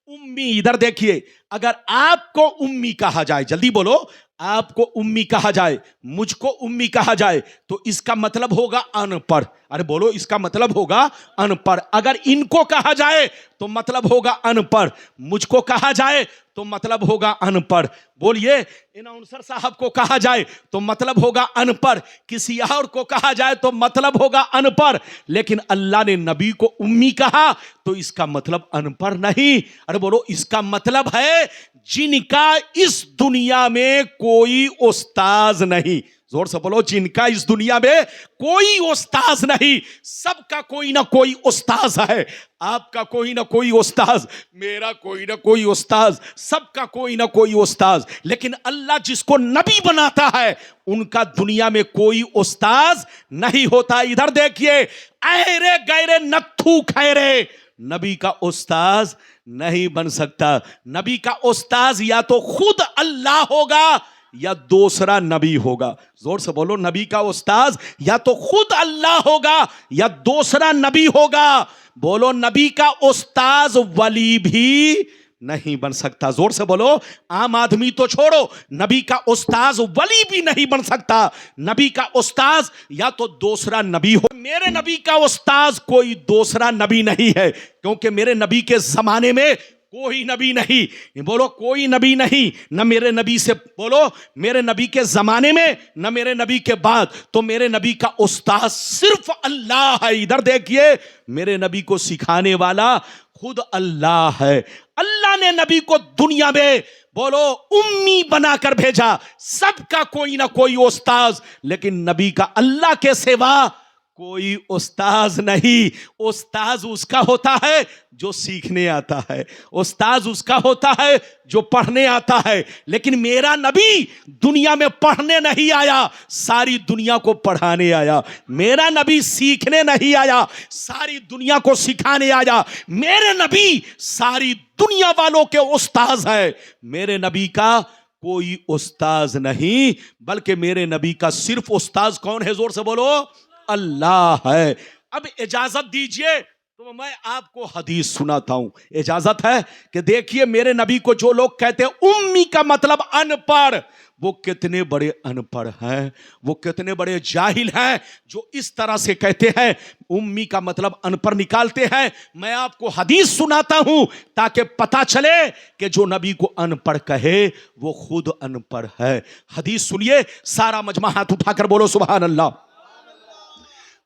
Speaker 1: उम्मी इधर देखिए, अगर आपको उम्मी कहा जाए, जल्दी बोलो, आपको उम्मी कहा जाए, मुझको उम्मी कहा जाए, तो इसका मतलब होगा अनपढ़। अरे बोलो, इसका मतलब होगा अनपढ़। अगर इनको कहा जाए तो मतलब होगा अनपढ़, मुझको कहा जाए तो मतलब होगा अनपढ़। बोलिए, अनाउंसर साहब को कहा जाए तो मतलब होगा अनपढ़, किसी और को कहा जाए तो मतलब होगा अनपढ़। लेकिन अल्लाह ने नबी को उम्मी कहा तो इसका मतलब अनपढ़ नहीं। अरे बोलो, इसका मतलब है जिनका इस दुनिया में कोई उस्ताज नहीं। जोर से बोलो, जिनका इस दुनिया में कोई उस्ताज नहीं, सबका कोई ना कोई उस्ताज है। आपका कोई ना कोई उस्ताज, मेरा कोई ना कोई उस्ताज, सबका कोई ना कोई उस्ताज। लेकिन अल्लाह जिसको नबी बनाता है उनका दुनिया में कोई उस्ताज नहीं होता। इधर देखिए, अहरे गैरे नत्थू खैरे नबी का उस्ताज नहीं बन सकता। नबी का उस्ताज या तो खुद अल्लाह होगा या दूसरा नबी होगा। जोर से बोलो, नबी का उस्ताज या तो खुद अल्लाह होगा या दूसरा नबी होगा। बोलो, नबी का उस्ताज वली भी नहीं बन सकता। जोर से बोलो, आम आदमी तो छोड़ो, नबी का उस्ताज वली भी नहीं बन सकता। नबी का उस्ताज या तो दूसरा नबी हो। मेरे नबी का उस्ताज कोई दूसरा नबी नहीं है, क्योंकि मेरे नबी के जमाने में कोई नबी नहीं। बोलो, कोई नबी नहीं, न मेरे नबी से, बोलो मेरे नबी के जमाने में न मेरे नबी के बाद। तो मेरे नबी का उस्ताद सिर्फ अल्लाह है। इधर देखिए, मेरे नबी को सिखाने वाला खुद अल्लाह है। अल्लाह ने नबी को दुनिया में, बोलो, उम्मी बनाकर भेजा। सबका कोई ना कोई उस्ताद, लेकिन नबी का अल्लाह के सिवा कोई उस्ताज नहीं। उस्ताज उसका होता है जो सीखने आता है, उस्ताज उसका होता है जो पढ़ने आता है। लेकिन मेरा नबी दुनिया में पढ़ने नहीं आया, सारी दुनिया को पढ़ाने आया। मेरा नबी सीखने नहीं आया, सारी दुनिया को सिखाने आया। मेरे नबी सारी दुनिया वालों के उस्ताज है। मेरे नबी का कोई उस्ताज नहीं, बल्कि मेरे नबी का सिर्फ उस्ताज कौन है? जोर से बोलो, अल्लाह है। अब इजाजत दीजिए तो मैं आपको हदीस सुनाता हूं। इजाजत है कि देखिए, मेरे नबी को जो लोग कहते हैं उम्मी का मतलब अनपढ़, वो कितने बड़े अनपढ़ हैं, वो कितने बड़े जाहिल हैं जो इस तरह से कहते हैं। उम्मी का मतलब अनपढ़ निकालते हैं। मैं आपको हदीस सुनाता हूं ताकि पता चले कि जो नबी को अनपढ़ कहे वो खुद अनपढ़ है। हदीस सुनिए, सारा मजमा हाथ उठाकर बोलो सुभान अल्लाह,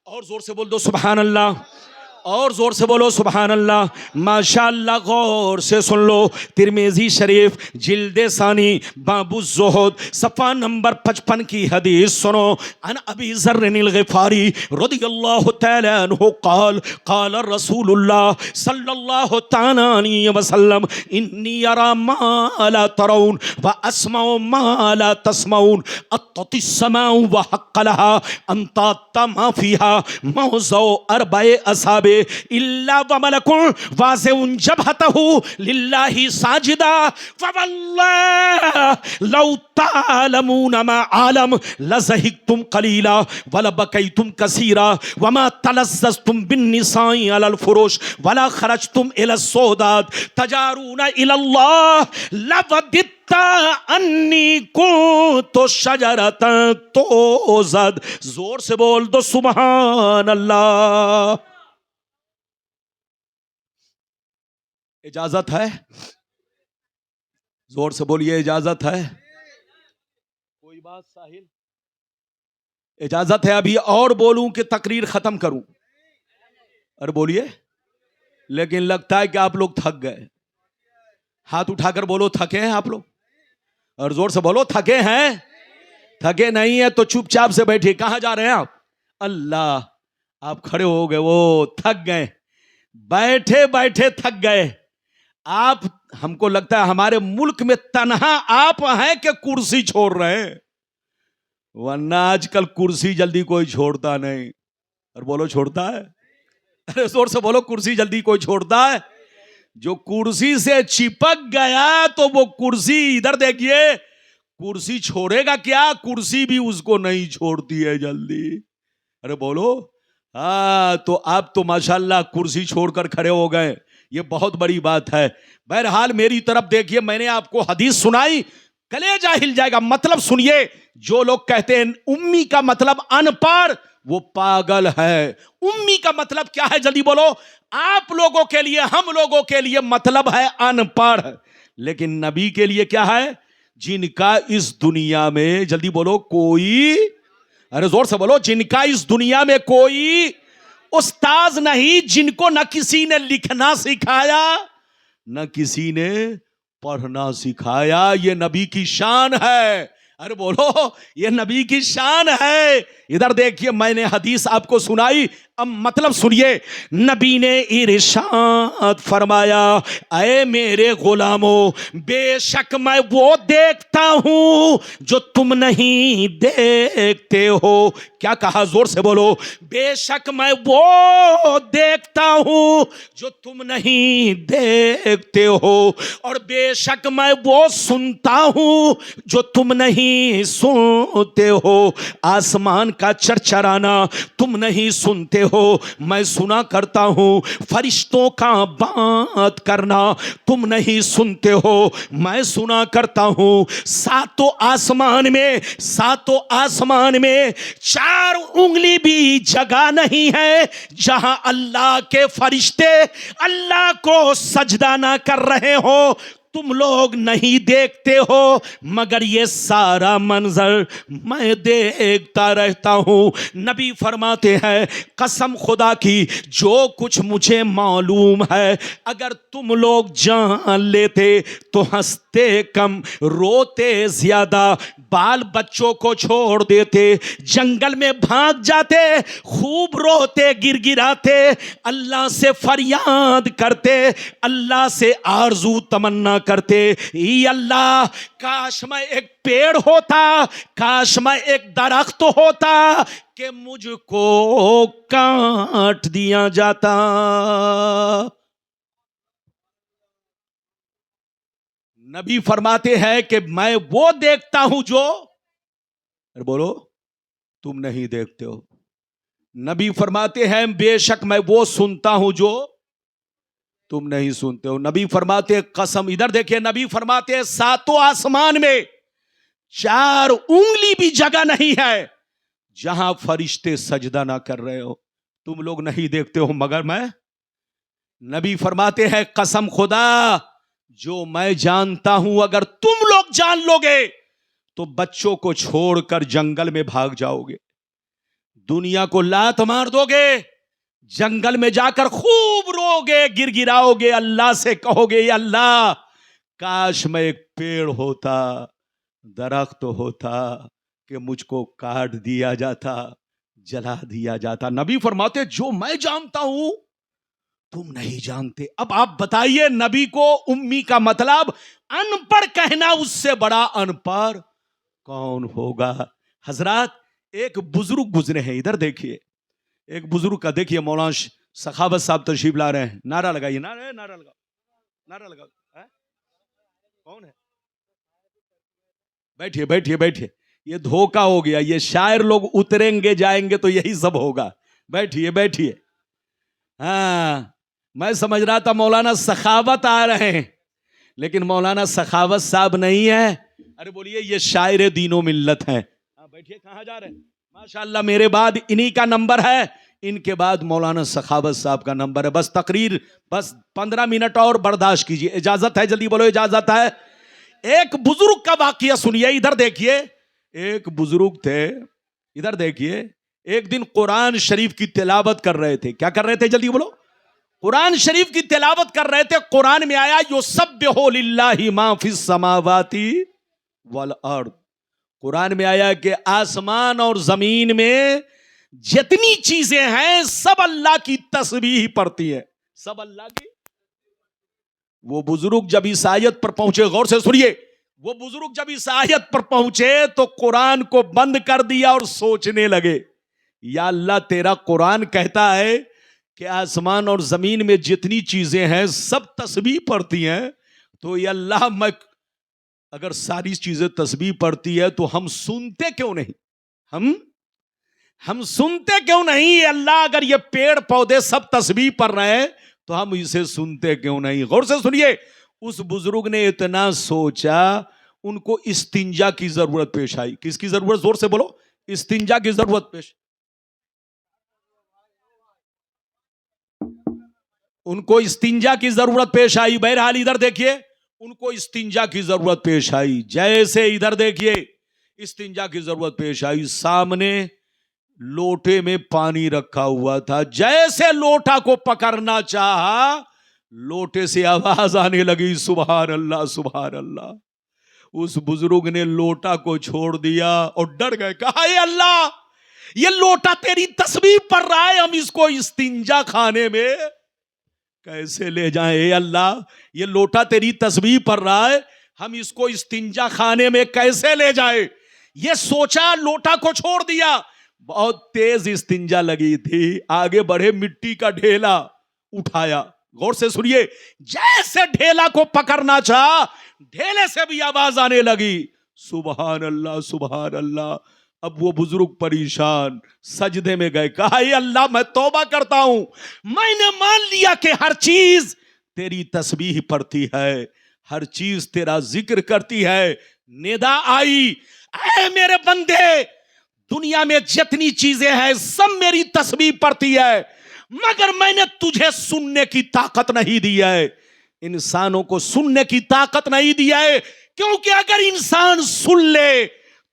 Speaker 1: और जोर से बोल दो सुभान अल्लाह, और जोर से बोलो सुभान अल्लाह। माशाअल्लाह, गौर से सुन लो। तिरमिज़ी शरीफ जिल्दे सानी बाबू ज़ुहद सफ़ा नंबर 55 की हदीस सुनो। अन अबी ज़र्रिनिल ग़िफ़ारी रज़ियल्लाहु तआला अन्हु क़ाल क़ाल रसूलुल्लाह सल्लल्लाहु तआला अलैहि वसल्लम इन्नी अरा मा ला तरौन व अस्माउ मा ला तस्माउन अत्तिस समाउ व हक़्क़ लहा अंता तमा फ़ीहा मौज़ौ अरबाए असाबे इल्ला व मलकुन वाज़िउन जबहतहु लिल्लाहि साजिदा फवल्लाहि लौ तालमून मा आलम लज़हिकतुम क़लीला व लबकैतुम कसीरा व मा तलज़्ज़ज़तुम बिन्निसाइ अलल फुरुश व ला खरजतुम इला सौदात तजारून इलल्लाह लवदित्ता अन्नी कुन्तु शजरतन तोज़द। जोर से बोल दो सुभान अल्लाह। इजाजत है? जोर से बोलिए, इजाजत है? कोई बात साहिल? इजाजत है अभी और बोलूं कि तकरीर खत्म करूं? अरे बोलिए। लेकिन लगता है कि आप लोग थक गए। हाथ उठाकर बोलो, थके हैं आप लोग? और जोर से बोलो, थके हैं? थके नहीं है तो चुपचाप से बैठिए। कहां जा रहे हैं आप? अल्लाह, आप खड़े हो गए, वो थक गए, बैठे बैठे थक गए आप। हमको लगता है हमारे मुल्क में तन्हा आप हैं कि कुर्सी छोड़ रहे हैं, वरना आजकल कुर्सी जल्दी कोई छोड़ता नहीं। और बोलो, छोड़ता है? अरे जोर से बोलो, कुर्सी जल्दी कोई छोड़ता है? जो कुर्सी से चिपक गया तो वो कुर्सी, इधर देखिए, कुर्सी छोड़ेगा क्या? कुर्सी भी उसको नहीं छोड़ती है जल्दी। अरे बोलो, हाँ। तो आप तो माशाल्लाह कुर्सी छोड़कर खड़े हो गए, ये बहुत बड़ी बात है। बहरहाल मेरी तरफ देखिए, मैंने आपको हदीस सुनाई, कलेजा हिल जाएगा। मतलब सुनिए, जो लोग कहते हैं उम्मी का मतलब अनपढ़, वो पागल है। उम्मी का मतलब क्या है? जल्दी बोलो। आप लोगों के लिए, हम लोगों के लिए मतलब है अनपढ़, लेकिन नबी के लिए क्या है? जिनका इस दुनिया में, जल्दी बोलो, कोई, अरे जोर से बोलो, जिनका इस दुनिया में कोई उस्ताज नहीं, जिनको न किसी ने लिखना सिखाया न किसी ने पढ़ना सिखाया। ये नबी की शान है। अरे बोलो, ये नबी की शान है। इधर देखिए, मैंने हदीस आपको सुनाई, अब मतलब सुनिए। नबी ने इरशाद फरमाया, ऐ मेरे गुलामों, बेशक मैं वो देखता हूं जो तुम नहीं देखते हो। क्या कहा, जोर से बोलो। बेशक मैं वो देखता हूं जो तुम नहीं देखते हो, और बेशक मैं वो सुनता हूं जो तुम नहीं सुनते हो। आसमान का चरचराना तुम नहीं सुनते हो, मैं सुना करता हूं। फरिश्तों का बात करना तुम नहीं सुनते हो, मैं सुना करता हूं। सातों आसमान में 4 उंगली भी जगह नहीं है जहां अल्लाह के फरिश्ते अल्लाह को सजदा ना कर रहे हो। तुम लोग नहीं देखते हो, मगर ये सारा मंजर मैं देखता रहता हूं। नबी फरमाते हैं, कसम खुदा की, जो कुछ मुझे मालूम है अगर तुम लोग जान लेते तो हंसते कम, रोते ज्यादा, बाल बच्चों को छोड़ देते, जंगल में भाग जाते, खूब रोते गिड़गिड़ाते, अल्लाह से फरियाद करते, अल्लाह से आरजू तमन्ना करते, ई अल्लाह, काश मैं एक पेड़ होता, काश मैं एक दरख्त होता कि मुझको काट दिया जाता। नबी फरमाते हैं कि मैं वो देखता हूं जो, अरे बोलो, तुम नहीं देखते हो। नबी फरमाते हैं, बेशक मैं वो सुनता हूं जो तुम नहीं सुनते हो। नबी फरमाते, कसम, इधर देखिए, नबी फरमाते, सातों आसमान में 4 उंगली भी जगह नहीं है जहां फरिश्ते सजदा ना कर रहे हो। तुम लोग नहीं देखते हो, मगर मैं, नबी फरमाते हैं, कसम खुदा, जो मैं जानता हूं अगर तुम लोग जान लोगे तो बच्चों को छोड़कर जंगल में भाग जाओगे, दुनिया को लात मार दोगे, जंगल में जाकर खूब रोगे, गिड़गिड़ाओगे, अल्लाह से कहोगे, अल्लाह, काश मैं एक पेड़ होता, दरख्त होता कि मुझको काट दिया जाता, जला दिया जाता। नबी फरमाते, जो मैं जानता हूं तुम नहीं जानते। अब आप बताइए, नबी को उम्मी का मतलब अनपढ़ कहना, उससे बड़ा अनपढ़ कौन होगा। हजरात, एक बुजुर्ग गुजरे हैं, इधर देखिए, एक बुजुर्ग का देखिए, मौलाना सखावत साहब तशरीफ ला रहे हैं। नारा लगाइए, नारा लगाओ, नारा लगाओ। कौन है? बैठिए बैठिए बैठिए, ये धोखा हो गया, ये शायर लोग उतरेंगे जाएंगे तो यही सब होगा। बैठिए बैठिए। हाँ, मैं समझ रहा था मौलाना सखावत आ रहे हैं, लेकिन मौलाना सखावत साहब नहीं है। अरे बोलिए, ये शायर दीनो मिल्लत है। हाँ बैठिए, कहाँ जा रहे हैं? माशाअल्लाह, मेरे बाद इन्हीं का नंबर है, इनके बाद मौलाना सखावत साहब का नंबर है। बस तकरीर, बस 15 मिनट और बर्दाश्त कीजिए। इजाजत है? जल्दी बोलो, इजाजत है। एक बुजुर्ग का वाकया सुनिए, इधर देखिए। एक बुजुर्ग थे, इधर देखिए, एक दिन कुरान शरीफ की तिलावत कर रहे थे। क्या कर रहे थे? जल्दी बोलो। कुरान शरीफ की तिलावत कर रहे थे। कुरान में आया, युसब्बिहु लिल्लाहि मा फिस समावाति वल अर्द। कुरान में आया कि आसमान और जमीन में जितनी चीजें हैं सब अल्लाह की तस्बीह पढ़ती है, सब अल्लाह की। वो बुजुर्ग जब इस आयत पर पहुंचे, गौर से सुनिए, वो बुजुर्ग जब इस आयत पर पहुंचे तो कुरान को बंद कर दिया और सोचने लगे, या अल्लाह, तेरा कुरान कहता है कि आसमान और जमीन में जितनी चीजें हैं सब तस्बीह पढ़ती हैं, तो या अल्लाह, मैं अगर सारी चीजें तस्बीह पढ़ती है तो हम सुनते क्यों नहीं? हम सुनते क्यों नहीं? अल्लाह, अगर ये पेड़ पौधे सब तस्बीह पढ़ रहे हैं तो हम इसे सुनते क्यों नहीं? गौर से सुनिए, उस बुजुर्ग ने इतना सोचा, उनको इस्तिंजा की जरूरत पेश आई। किसकी जरूरत? जोर से बोलो। इस्तिंजा की जरूरत पेश, उनको इस्तिंजा की जरूरत पेश आई। बहरहाल इधर देखिए, उनको इस्तिंजा की जरूरत पेश आई। जैसे इधर देखिए, इस्तिंजा की जरूरत पेश आई, सामने लोटे में पानी रखा हुआ था। जैसे लोटा को पकड़ना चाहा, लोटे से आवाज आने लगी, सुभान अल्लाह, सुभान अल्लाह। उस बुजुर्ग ने लोटा को छोड़ दिया और डर गए, कहा ये अल्लाह, ये लोटा तेरी तस्बीह पढ़ रहा है, हम इसको इस्तिंजा खाने में कैसे ले जाएं? ए अल्लाह, ये लोटा तेरी तस्बीह पढ़ रहा है, हम इसको इस्तिंजा खाने में कैसे ले जाएं? ये सोचा, लोटा को छोड़ दिया। बहुत तेज इस्तिंजा लगी थी, आगे बढ़े, मिट्टी का ढेला उठाया। गौर से सुनिए, जैसे ढेला को पकड़ना चाहा, ढेले से भी आवाज आने लगी, सुभान अल्लाह सुभान अल्लाह। अब वो बुजुर्ग परेशान सजदे में गए, कहा ये अल्लाह, मैं तौबा करता हूं, मैंने मान लिया कि हर चीज तेरी तस्बीह पढ़ती है, हर चीज तेरा जिक्र करती है। निदा आई, ऐ मेरे बंदे, दुनिया में जितनी चीजें हैं सब मेरी तस्बीह पढ़ती है, मगर मैंने तुझे सुनने की ताकत नहीं दी है, इंसानों को सुनने की ताकत नहीं दी है, क्योंकि अगर इंसान सुन ले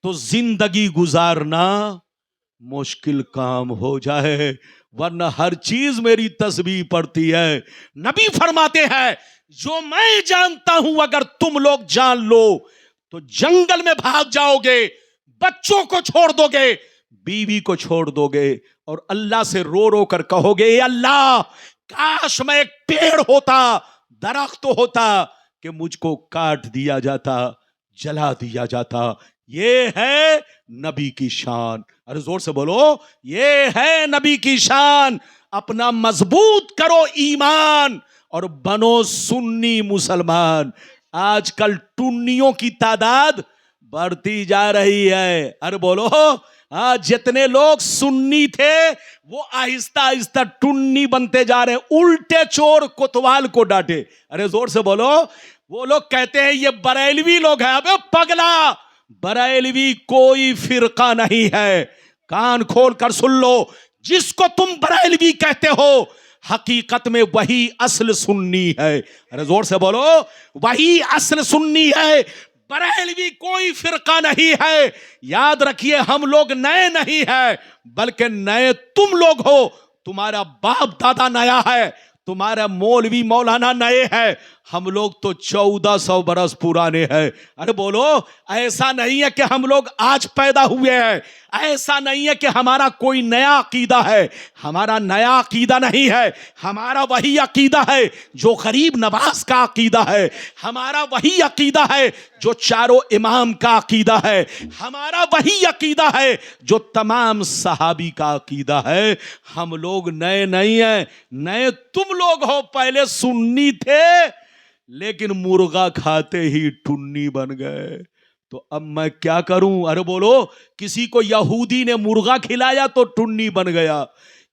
Speaker 1: तो जिंदगी गुजारना मुश्किल काम हो जाए, वरना हर चीज मेरी तस्बीह पढ़ती है। नबी फरमाते हैं, जो मैं जानता हूं अगर तुम लोग जान लो तो जंगल में भाग जाओगे, बच्चों को छोड़ दोगे, बीवी को छोड़ दोगे और अल्लाह से रो रो कर कहोगे, ए अल्लाह, काश मैं एक पेड़ होता, दरख्त होता कि मुझको काट दिया जाता, जला दिया जाता। ये है नबी की शान। अरे जोर से बोलो, ये है नबी की शान। अपना मजबूत करो ईमान और बनो सुन्नी मुसलमान। आजकल टुन्नियों की तादाद बढ़ती जा रही है। अरे बोलो, आज जितने लोग सुन्नी थे वो आहिस्ता आहिस्ता टुन्नी बनते जा रहे हैं। उल्टे चोर कोतवाल को डांटे। अरे जोर से बोलो, वो लोग कहते हैं ये बरेलवी लोग हैं। अबे पगला, बरेलवी कोई फिरका नहीं है, कान खोल कर सुन लो। जिसको तुम बरेलवी कहते हो, हकीकत में वही असल सुन्नी है। अरे जोर से बोलो, वही असल सुन्नी है, बरेलवी कोई फिरका नहीं है। याद रखिए, हम लोग नए नहीं हैं, बल्कि नए तुम लोग हो। तुम्हारा बाप दादा नया है, तुम्हारा मौलवी मौलाना नए हैं, हम लोग तो 1400 बरस पुराने हैं। अरे बोलो, ऐसा नहीं है कि हम लोग आज पैदा हुए हैं, ऐसा नहीं है कि हमारा कोई नया अकीदा है। हमारा नया अकीदा नहीं है, हमारा वही अकीदा है जो गरीब नवाज का अकीदा है। हमारा वही अकीदा है जो चारों इमाम का अकीदा है। हमारा वही अकीदा है जो तमाम सहाबी का अकीदा है। हम लोग नए नहीं हैं, नए तुम लोग हो। पहले सुन्नी थे लेकिन मुर्गा खाते ही टुन्नी बन गए। तो अब मैं क्या करूं? अरे बोलो, किसी को यहूदी ने मुर्गा खिलाया तो टुन्नी बन गया,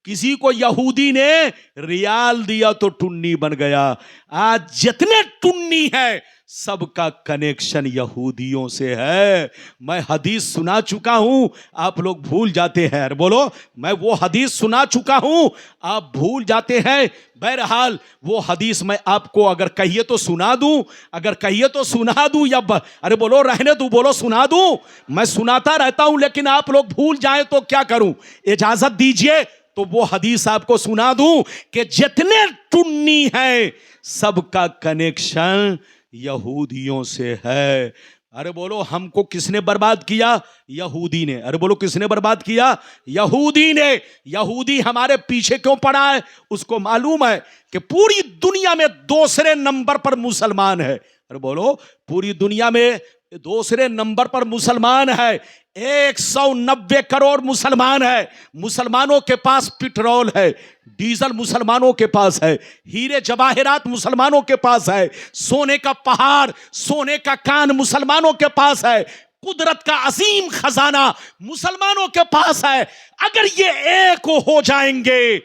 Speaker 1: किसी को यहूदी ने रियाल दिया तो टुन्नी बन गया। आज जितने टुन्नी है सबका कनेक्शन यहूदियों से है। मैं हदीस सुना चुका हूं, आप लोग भूल जाते हैं। अरे बोलो, मैं वो हदीस सुना चुका हूं, आप भूल जाते हैं। बहरहाल वो हदीस मैं आपको अगर कहिए तो सुना दूं, अगर कहिए तो सुना दूं, या अरे बोलो रहने दूं, बोलो सुना दूं। मैं सुनाता रहता हूं, लेकिन आप लोग भूल जाएं तो क्या करूं? इजाजत दीजिए तो वो हदीस आपको सुना दूं कि जितने टुन्नी हैं सबका कनेक्शन यहूदियों से है। अरे बोलो, हमको किसने बर्बाद किया? यहूदी ने। अरे बोलो, किसने बर्बाद किया? यहूदी ने। यहूदी हमारे पीछे क्यों पड़ा है? उसको मालूम है कि पूरी दुनिया में दूसरे नंबर पर मुसलमान है। अरे बोलो, पूरी दुनिया में दूसरे नंबर पर मुसलमान है। 190 करोड़ मुसलमान है। मुसलमानों के पास पेट्रोल है, डीजल मुसलमानों के पास है, हीरे जवाहरात मुसलमानों के पास है, सोने का पहाड़, सोने का कान मुसलमानों के पास है, कुदरत का अजीम खजाना मुसलमानों के पास है। अगर ये एक हो जाएंगे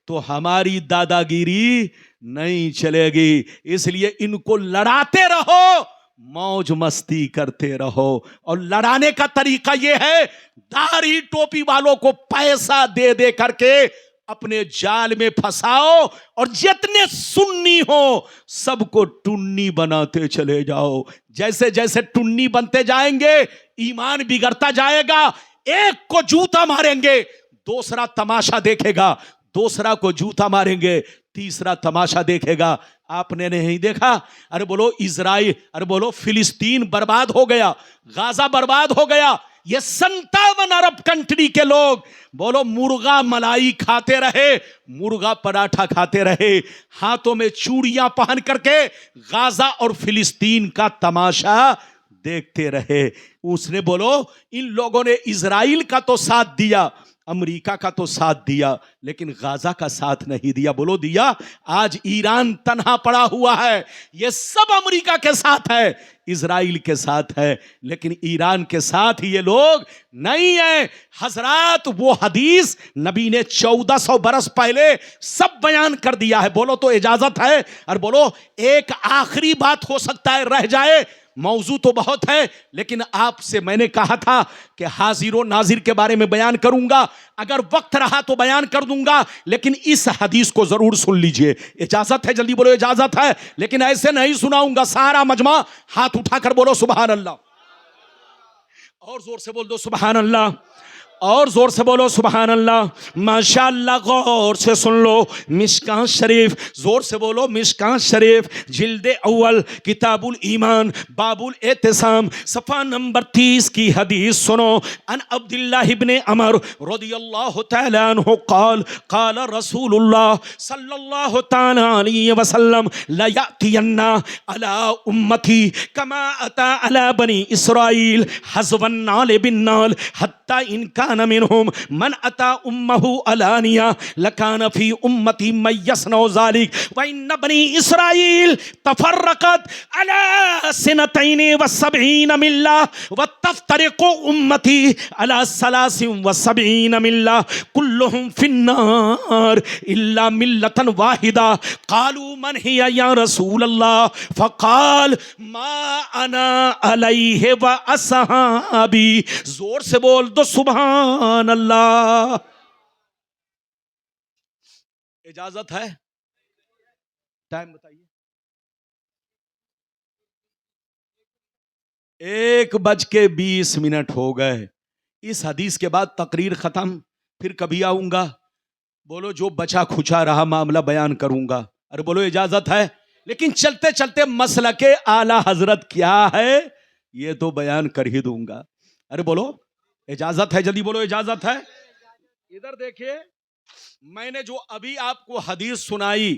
Speaker 1: तो हमारी दादागिरी नहीं चलेगी। इसलिए इनको लड़ाते रहो, मौज मस्ती करते रहो। और लड़ाने का तरीका यह है, दाढ़ी टोपी वालों को पैसा दे दे करके अपने जाल में फंसाओ, और जितने सुन्नी हो सबको टुन्नी बनाते चले जाओ। जैसे जैसे टुन्नी बनते जाएंगे ईमान बिगड़ता जाएगा। एक को जूता मारेंगे, दूसरा तमाशा देखेगा, दूसरा को जूता मारेंगे, तीसरा तमाशा देखेगा। آپ نے نہیں دیکھا؟ ارے بولو اسرائیل، ارے بولو فلسطین برباد ہو گیا، غازہ برباد ہو گیا، یہ 57 ارب کنٹری کے لوگ بولو مرغا ملائی کھاتے رہے، مرغا پراٹھا کھاتے رہے، ہاتھوں میں چوڑیاں پہن کر کے غازہ اور فلسطین کا تماشا دیکھتے رہے۔ اس نے بولو ان لوگوں نے اسرائیل کا تو ساتھ دیا، امریکہ کا تو ساتھ دیا، لیکن غازہ کا ساتھ نہیں دیا۔ بولو دیا؟ آج ایران تنہا پڑا ہوا ہے، یہ سب امریکہ کے ساتھ ہے، اسرائیل کے ساتھ ہے، لیکن ایران کے ساتھ یہ لوگ نہیں ہیں۔ حضرات وہ حدیث نبی نے 1400 برس پہلے سب بیان کر دیا ہے۔ بولو تو اجازت ہے؟ اور بولو ایک آخری بات ہو سکتا ہے رہ جائے، موضوع تو بہت ہے، لیکن آپ سے میں نے کہا تھا کہ حاضر و ناظر کے بارے میں بیان کروں گا، اگر وقت رہا تو بیان کر دوں گا، لیکن اس حدیث کو ضرور سن لیجئے۔ اجازت ہے؟ جلدی بولو اجازت ہے، لیکن ایسے نہیں سناؤں گا۔ سارا مجمع ہاتھ اٹھا کر بولو سبحان اللہ، اور زور سے بول دو سبحان اللہ، اور زور سے بولو سبحان اللہ۔ ماشاءاللہ غور سے سن لو، مشکاۃ شریف، زور سے بولو مشکاۃ شریف، جلد اول، کتاب الایمان، باب الاعتصام، صفحہ نمبر 30 کی حدیث سنو۔ ان عبداللہ ابن عمر رضی اللہ تعالی عنہ قال قال رسول اللہ صلی اللہ تعالی علیہ وسلم لیأتین علی امتی کما اتی علی بنی اسرائیل حزو النال بالنال حتی ان کان منہم من اتا امہ علانیہ لکان فی امتی من یصنع ذلک وان بنی اسرائیل تفرقت علی سنتین وسبعین ملہ وتفترق امتی علی 73 ملہ کلہم فی النار الا ملتا واحدہ قالوا من ہی یا رسول اللہ فقال ما انا علیہ واصحابی۔ زور سے بول دو سبحان اللہ۔ اجازت ہے؟ ٹائم بتائیے۔ 1:20 ہو گئے۔ اس حدیث کے بعد تقریر ختم، پھر کبھی آؤں گا، بولو جو بچا کھچا رہا معاملہ بیان کروں گا۔ ارے بولو اجازت ہے؟ لیکن چلتے چلتے مسلک اعلی حضرت کیا ہے یہ تو بیان کر ہی دوں گا۔ ارے بولو اجازت ہے؟ جلدی بولو اجازت ہے؟ ادھر دیکھیے، میں نے جو ابھی آپ کو حدیث سنائی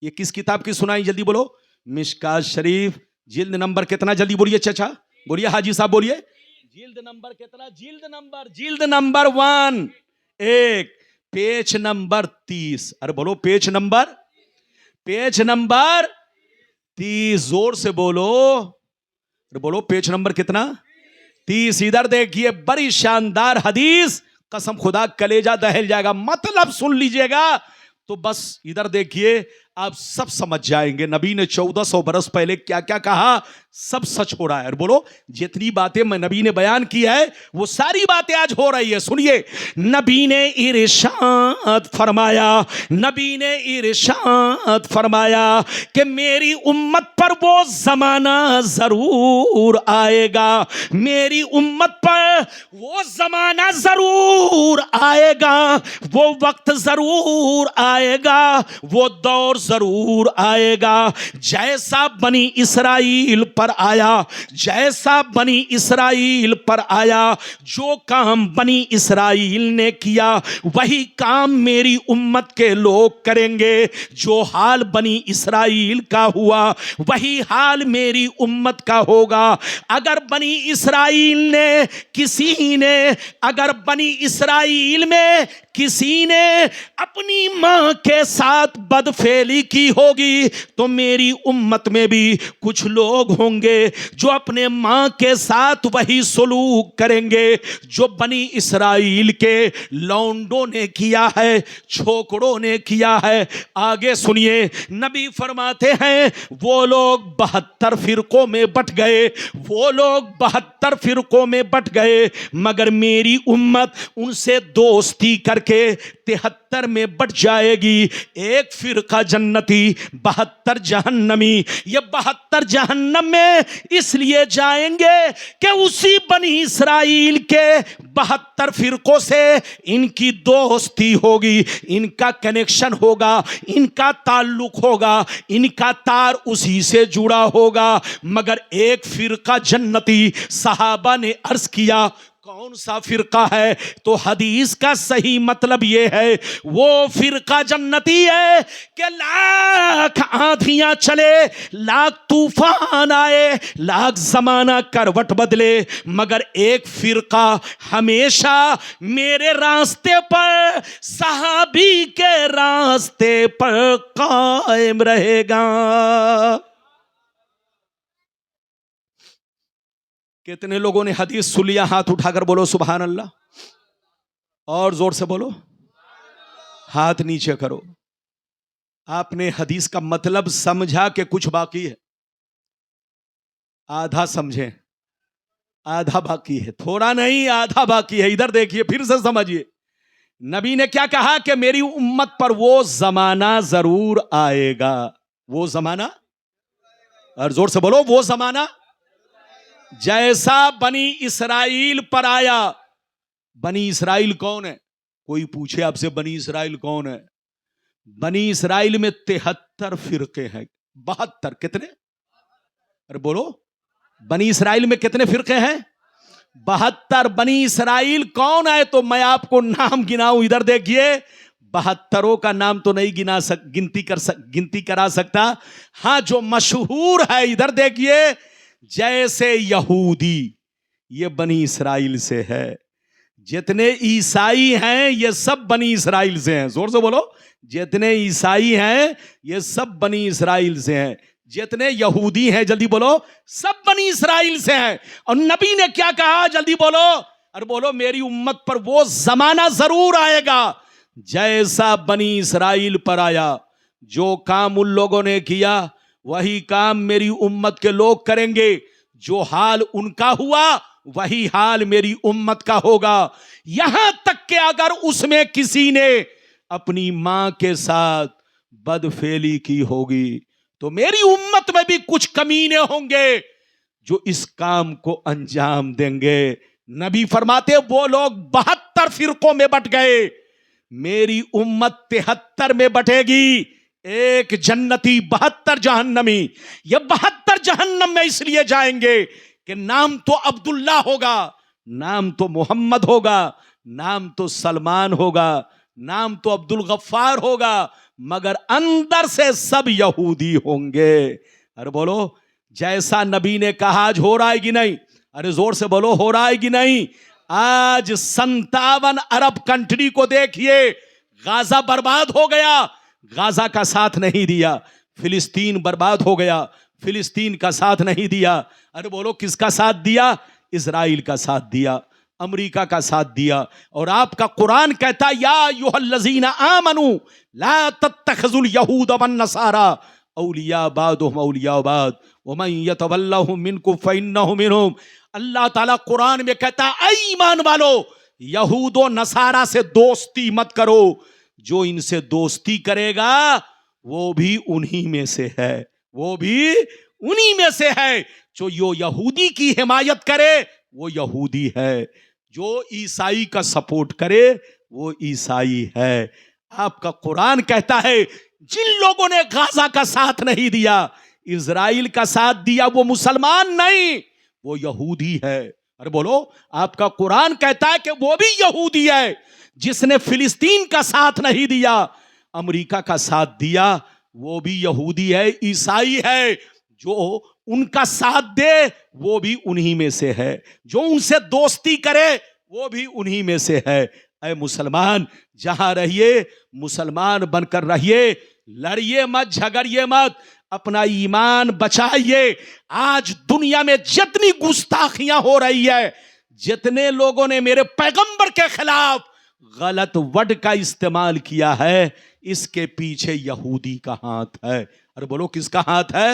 Speaker 1: یہ کس کتاب کی سنائی؟ جلدی بولو۔ مشکاۃ شریف، جلد نمبر کتنا؟ جلدی بولیے چچا، بولیے حاجی صاحب بولیے، جلد نمبر کتنا؟ جلد نمبر 1، پیج نمبر 30۔ ارے بولو پیج نمبر 30، زور سے بولو، ارے بولو پیج نمبر کتنا؟ 30۔ ادھر دیکھیے، بڑی شاندار حدیث، قسم خدا کلیجہ دہل جائے گا، مطلب سن لیجئے گا تو بس ادھر دیکھیے آپ سب سمجھ جائیں گے نبی نے 1400 برس پہلے کیا کیا کہا، سب سچ ہو رہا ہے۔ بولو جتنی باتیں میں نبی نے بیان کی ہے وہ ساری باتیں آج ہو رہی ہے۔ سنیے، نبی نے ارشاد فرمایا کہ میری امت پر وہ زمانہ ضرور آئے گا، میری امت پر وہ زمانہ ضرور آئے گا، وہ وقت ضرور آئے گا، وہ دور ضرور آئے گا جیسا بنی اسرائیل پر آیا، جیسا بنی اسرائیل پر آیا۔ جو کام بنی اسرائیل نے کیا وہی کام میری امت کے لوگ کریں گے، جو حال بنی اسرائیل کا ہوا وہی حال میری امت کا ہوگا۔ اگر بنی اسرائیل میں کسی نے اپنی ماں کے ساتھ بدفعلی کی ہوگی تو میری امت میں بھی کچھ لوگ ہوں گے جو اپنے ماں کے ساتھ وہی سلوک کریں گے جو بنی اسرائیل کے لونڈوں نے کیا ہے، چھوکڑوں نے کیا ہے۔ آگے سنیے، نبی فرماتے ہیں وہ لوگ 72 فرقوں میں بٹ گئے، مگر میری امت ان سے دوستی کر کے 73 میں بٹ جائے گی. ایک فرقہ جنتی، 72 جہنمی. یہ 72 جہنم میں اس لیے جائیں گے کہ اسی بنی اسرائیل کے 72 فرقوں سے ان کی دوستی ہوگی، ان کا کنیکشن ہوگا، ان کا تعلق ہوگا، ان کا تار اسی سے جڑا ہوگا. مگر ایک فرقہ جنتی. صحابہ نے عرض کیا کون سا فرقہ ہے؟ تو حدیث کا صحیح مطلب یہ ہے وہ فرقہ جنتی ہے کہ لاکھ آندھیاں چلے، لاکھ طوفان آئے، لاکھ زمانہ کروٹ بدلے، مگر ایک فرقہ ہمیشہ میرے راستے پر، صحابی کے راستے پر قائم رہے گا. کتنے لوگوں نے حدیث سن لیا؟ ہاتھ اٹھا کر بولو سبحان اللہ. اور زور سے بولو. ہاتھ نیچے کرو. آپ نے حدیث کا مطلب سمجھا کہ کچھ باقی ہے؟ آدھا سمجھے، آدھا باقی ہے. تھوڑا نہیں، آدھا باقی ہے. ادھر دیکھیے، پھر سے سمجھیے. نبی نے کیا کہا کہ میری امت پر وہ زمانہ ضرور آئے گا. وہ زمانہ، اور زور سے بولو، وہ زمانہ جیسا بنی اسرائیل پر آیا. بنی اسرائیل کون ہے؟ کوئی پوچھے آپ سے بنی اسرائیل کون ہے؟ بنی اسرائیل میں 73 فرقے ہیں. 72 کتنے؟ ارے بولو، بنی اسرائیل میں کتنے فرقے ہیں؟ 72. بنی اسرائیل کون ہے؟ تو میں آپ کو نام گناؤں. ادھر دیکھیے، 72 کا نام تو نہیں گنتی کرا سکتا. ہاں جو مشہور ہے، ادھر دیکھیے، جیسے یہودی یہ بنی اسرائیل سے ہے، جتنے عیسائی ہیں یہ سب بنی اسرائیل سے ہیں. زور سے بولو. جتنے عیسائی ہیں یہ سب بنی اسرائیل سے ہیں. جتنے یہودی ہیں، جلدی بولو، سب بنی اسرائیل سے ہیں. اور نبی نے کیا کہا؟ جلدی بولو. اور بولو، میری امت پر وہ زمانہ ضرور آئے گا جیسا بنی اسرائیل پر آیا. جو کام ان لوگوں نے کیا وہی کام میری امت کے لوگ کریں گے. جو حال ان کا ہوا وہی حال میری امت کا ہوگا. یہاں تک کہ اگر اس میں کسی نے اپنی ماں کے ساتھ بدفعلی کی ہوگی تو میری امت میں بھی کچھ کمینے ہوں گے جو اس کام کو انجام دیں گے. نبی فرماتے وہ لوگ 72 فرقوں میں بٹ گئے، میری امت 73 میں بٹے گی. ایک جنتی، 72 جہنمی. یہ 72 جہنم میں اس لیے جائیں گے کہ نام تو عبداللہ ہوگا، نام تو محمد ہوگا، نام تو سلمان ہوگا، نام تو عبد الغفار ہوگا، مگر اندر سے سب یہودی ہوں گے. ارے بولو، جیسا نبی نے کہا آج ہو رہا ہے کہ نہیں؟ ارے زور سے بولو، ہو رہا ہے کہ نہیں؟ آج 57 عرب کنٹری کو دیکھیے، غازہ برباد ہو گیا، غازہ کا ساتھ نہیں دیا. فلسطین برباد ہو گیا، فلسطین کا ساتھ نہیں دیا. ارے بولو، کس کا ساتھ دیا؟ اسرائیل کا ساتھ دیا، امریکہ کا ساتھ دیا. اور آپ کا قرآن کہتا یا ایھا الذین آمنوا لا تتخذوا اليہود والنصارى اولیاء بعضهم اولیاء بعض ومن یتولہم منکم فانہ منہم. اللہ تعالیٰ قرآن میں کہتا اے ایمان والو، یہود و نصارہ سے دوستی مت کرو. جو ان سے دوستی کرے گا وہ بھی انہی میں سے ہے، وہ بھی انہی میں سے ہے. جو یہودی کی حمایت کرے وہ یہودی ہے، جو عیسائی کا سپورٹ کرے وہ عیسائی ہے. آپ کا قرآن کہتا ہے جن لوگوں نے غازہ کا ساتھ نہیں دیا، اسرائیل کا ساتھ دیا، وہ مسلمان نہیں، وہ یہودی ہے. ارے بولو، آپ کا قرآن کہتا ہے کہ وہ بھی یہودی ہے. جس نے فلسطین کا ساتھ نہیں دیا، امریکہ کا ساتھ دیا، وہ بھی یہودی ہے، عیسائی ہے. جو ان کا ساتھ دے وہ بھی انہی میں سے ہے، جو ان سے دوستی کرے وہ بھی انہی میں سے ہے. اے مسلمان، جہاں رہیے مسلمان بن کر رہیے، لڑیے مت، جھگڑیے مت، اپنا ایمان بچائیے. آج دنیا میں جتنی گستاخیاں ہو رہی ہے، جتنے لوگوں نے میرے پیغمبر کے خلاف غلط ورڈ کا استعمال کیا ہے، اس کے پیچھے یہودی کا ہاتھ ہے. ارے بولو، کس کا ہاتھ ہے؟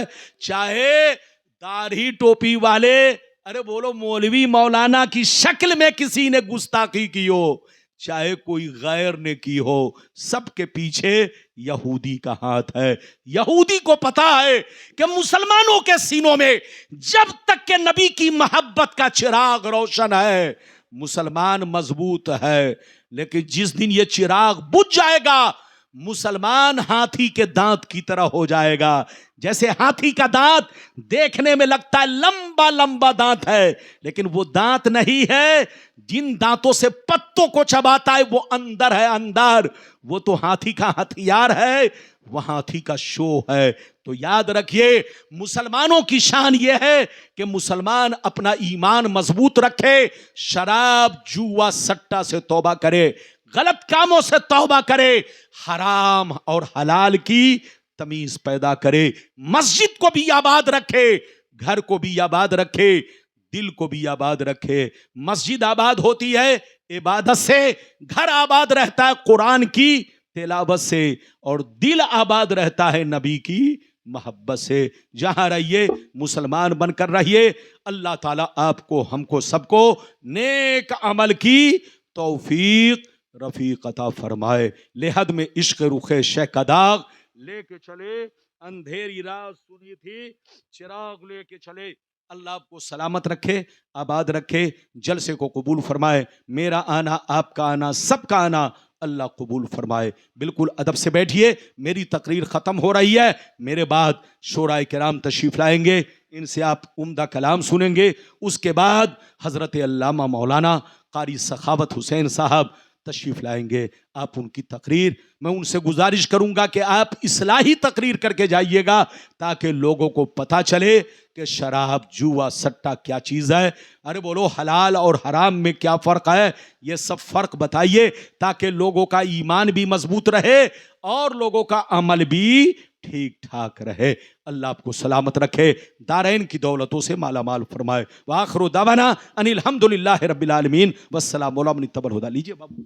Speaker 1: چاہے داڑھی ٹوپی والے، ارے بولو مولوی مولانا کی شکل میں کسی نے گستاخی کی ہو، چاہے کوئی غیر نے کی ہو، سب کے پیچھے یہودی کا ہاتھ ہے۔ یہودی کو پتا ہے کہ مسلمانوں کے سینوں میں جب تک کہ نبی کی محبت کا چراغ روشن ہے مسلمان مضبوط ہے، لیکن جس دن یہ چراغ بجھ جائے گا مسلمان ہاتھی کے دانت کی طرح ہو جائے گا۔ جیسے ہاتھی کا دانت دیکھنے میں لگتا ہے لمبا لمبا دانت ہے، لیکن وہ دانت نہیں ہے، جن دانتوں سے پتوں کو چباتا ہے وہ اندر ہے، اندر وہ تو ہاتھی کا ہتھیار ہے، وہ ہاتھی کا شو ہے۔ تو یاد رکھیے مسلمانوں کی شان یہ ہے کہ مسلمان اپنا ایمان مضبوط رکھے، شراب جوا سٹا سے توبہ کرے، غلط کاموں سے توبہ کرے، حرام اور حلال کی تمیز پیدا کرے، مسجد کو بھی آباد رکھے، گھر کو بھی آباد رکھے، دل کو بھی آباد رکھے۔ مسجد آباد ہوتی ہے عبادت سے، گھر آباد رہتا ہے قرآن کی تلاوت سے، اور دل آباد رہتا ہے نبی کی محبت سے۔ جہاں رہیے مسلمان بن کر رہیے۔ اللہ تعالیٰ آپ کو، ہم کو، سب کو نیک عمل کی توفیق رفیق عطا فرمائے۔ لحد میں عشق رخ شہ کا داغ لے کے چلے، اندھیری رات سنی تھی چراغ لے کے چلے۔ اللہ آپ کو سلامت رکھے، آباد رکھے، جلسے کو قبول فرمائے۔ میرا آنا، آپ کا آنا، سب کا آنا اللہ قبول فرمائے۔ بالکل ادب سے بیٹھیے، میری تقریر ختم ہو رہی ہے، میرے بعد شورائے کرام تشریف لائیں گے، ان سے آپ عمدہ کلام سنیں گے۔ اس کے بعد حضرت علامہ مولانا قاری سخاوت حسین صاحب تشریف لائیں گے، آپ ان کی تقریر، میں ان سے گزارش کروں گا کہ آپ اصلاحی تقریر کر کے جائیے گا تاکہ لوگوں کو پتا چلے کہ شراب جوا سٹا کیا چیز ہے، ارے بولو حلال اور حرام میں کیا فرق ہے، یہ سب فرق بتائیے تاکہ لوگوں کا ایمان بھی مضبوط رہے اور لوگوں کا عمل بھی ٹھیک ٹھاک رہے۔ اللہ آپ کو سلامت رکھے، دارین کی دولتوں سے مالا مال فرمائے۔ وآخر دعوانا ان الحمدللہ رب العالمین، والسلام علیکم ورحمۃ اللہ۔ لیجیے بابو۔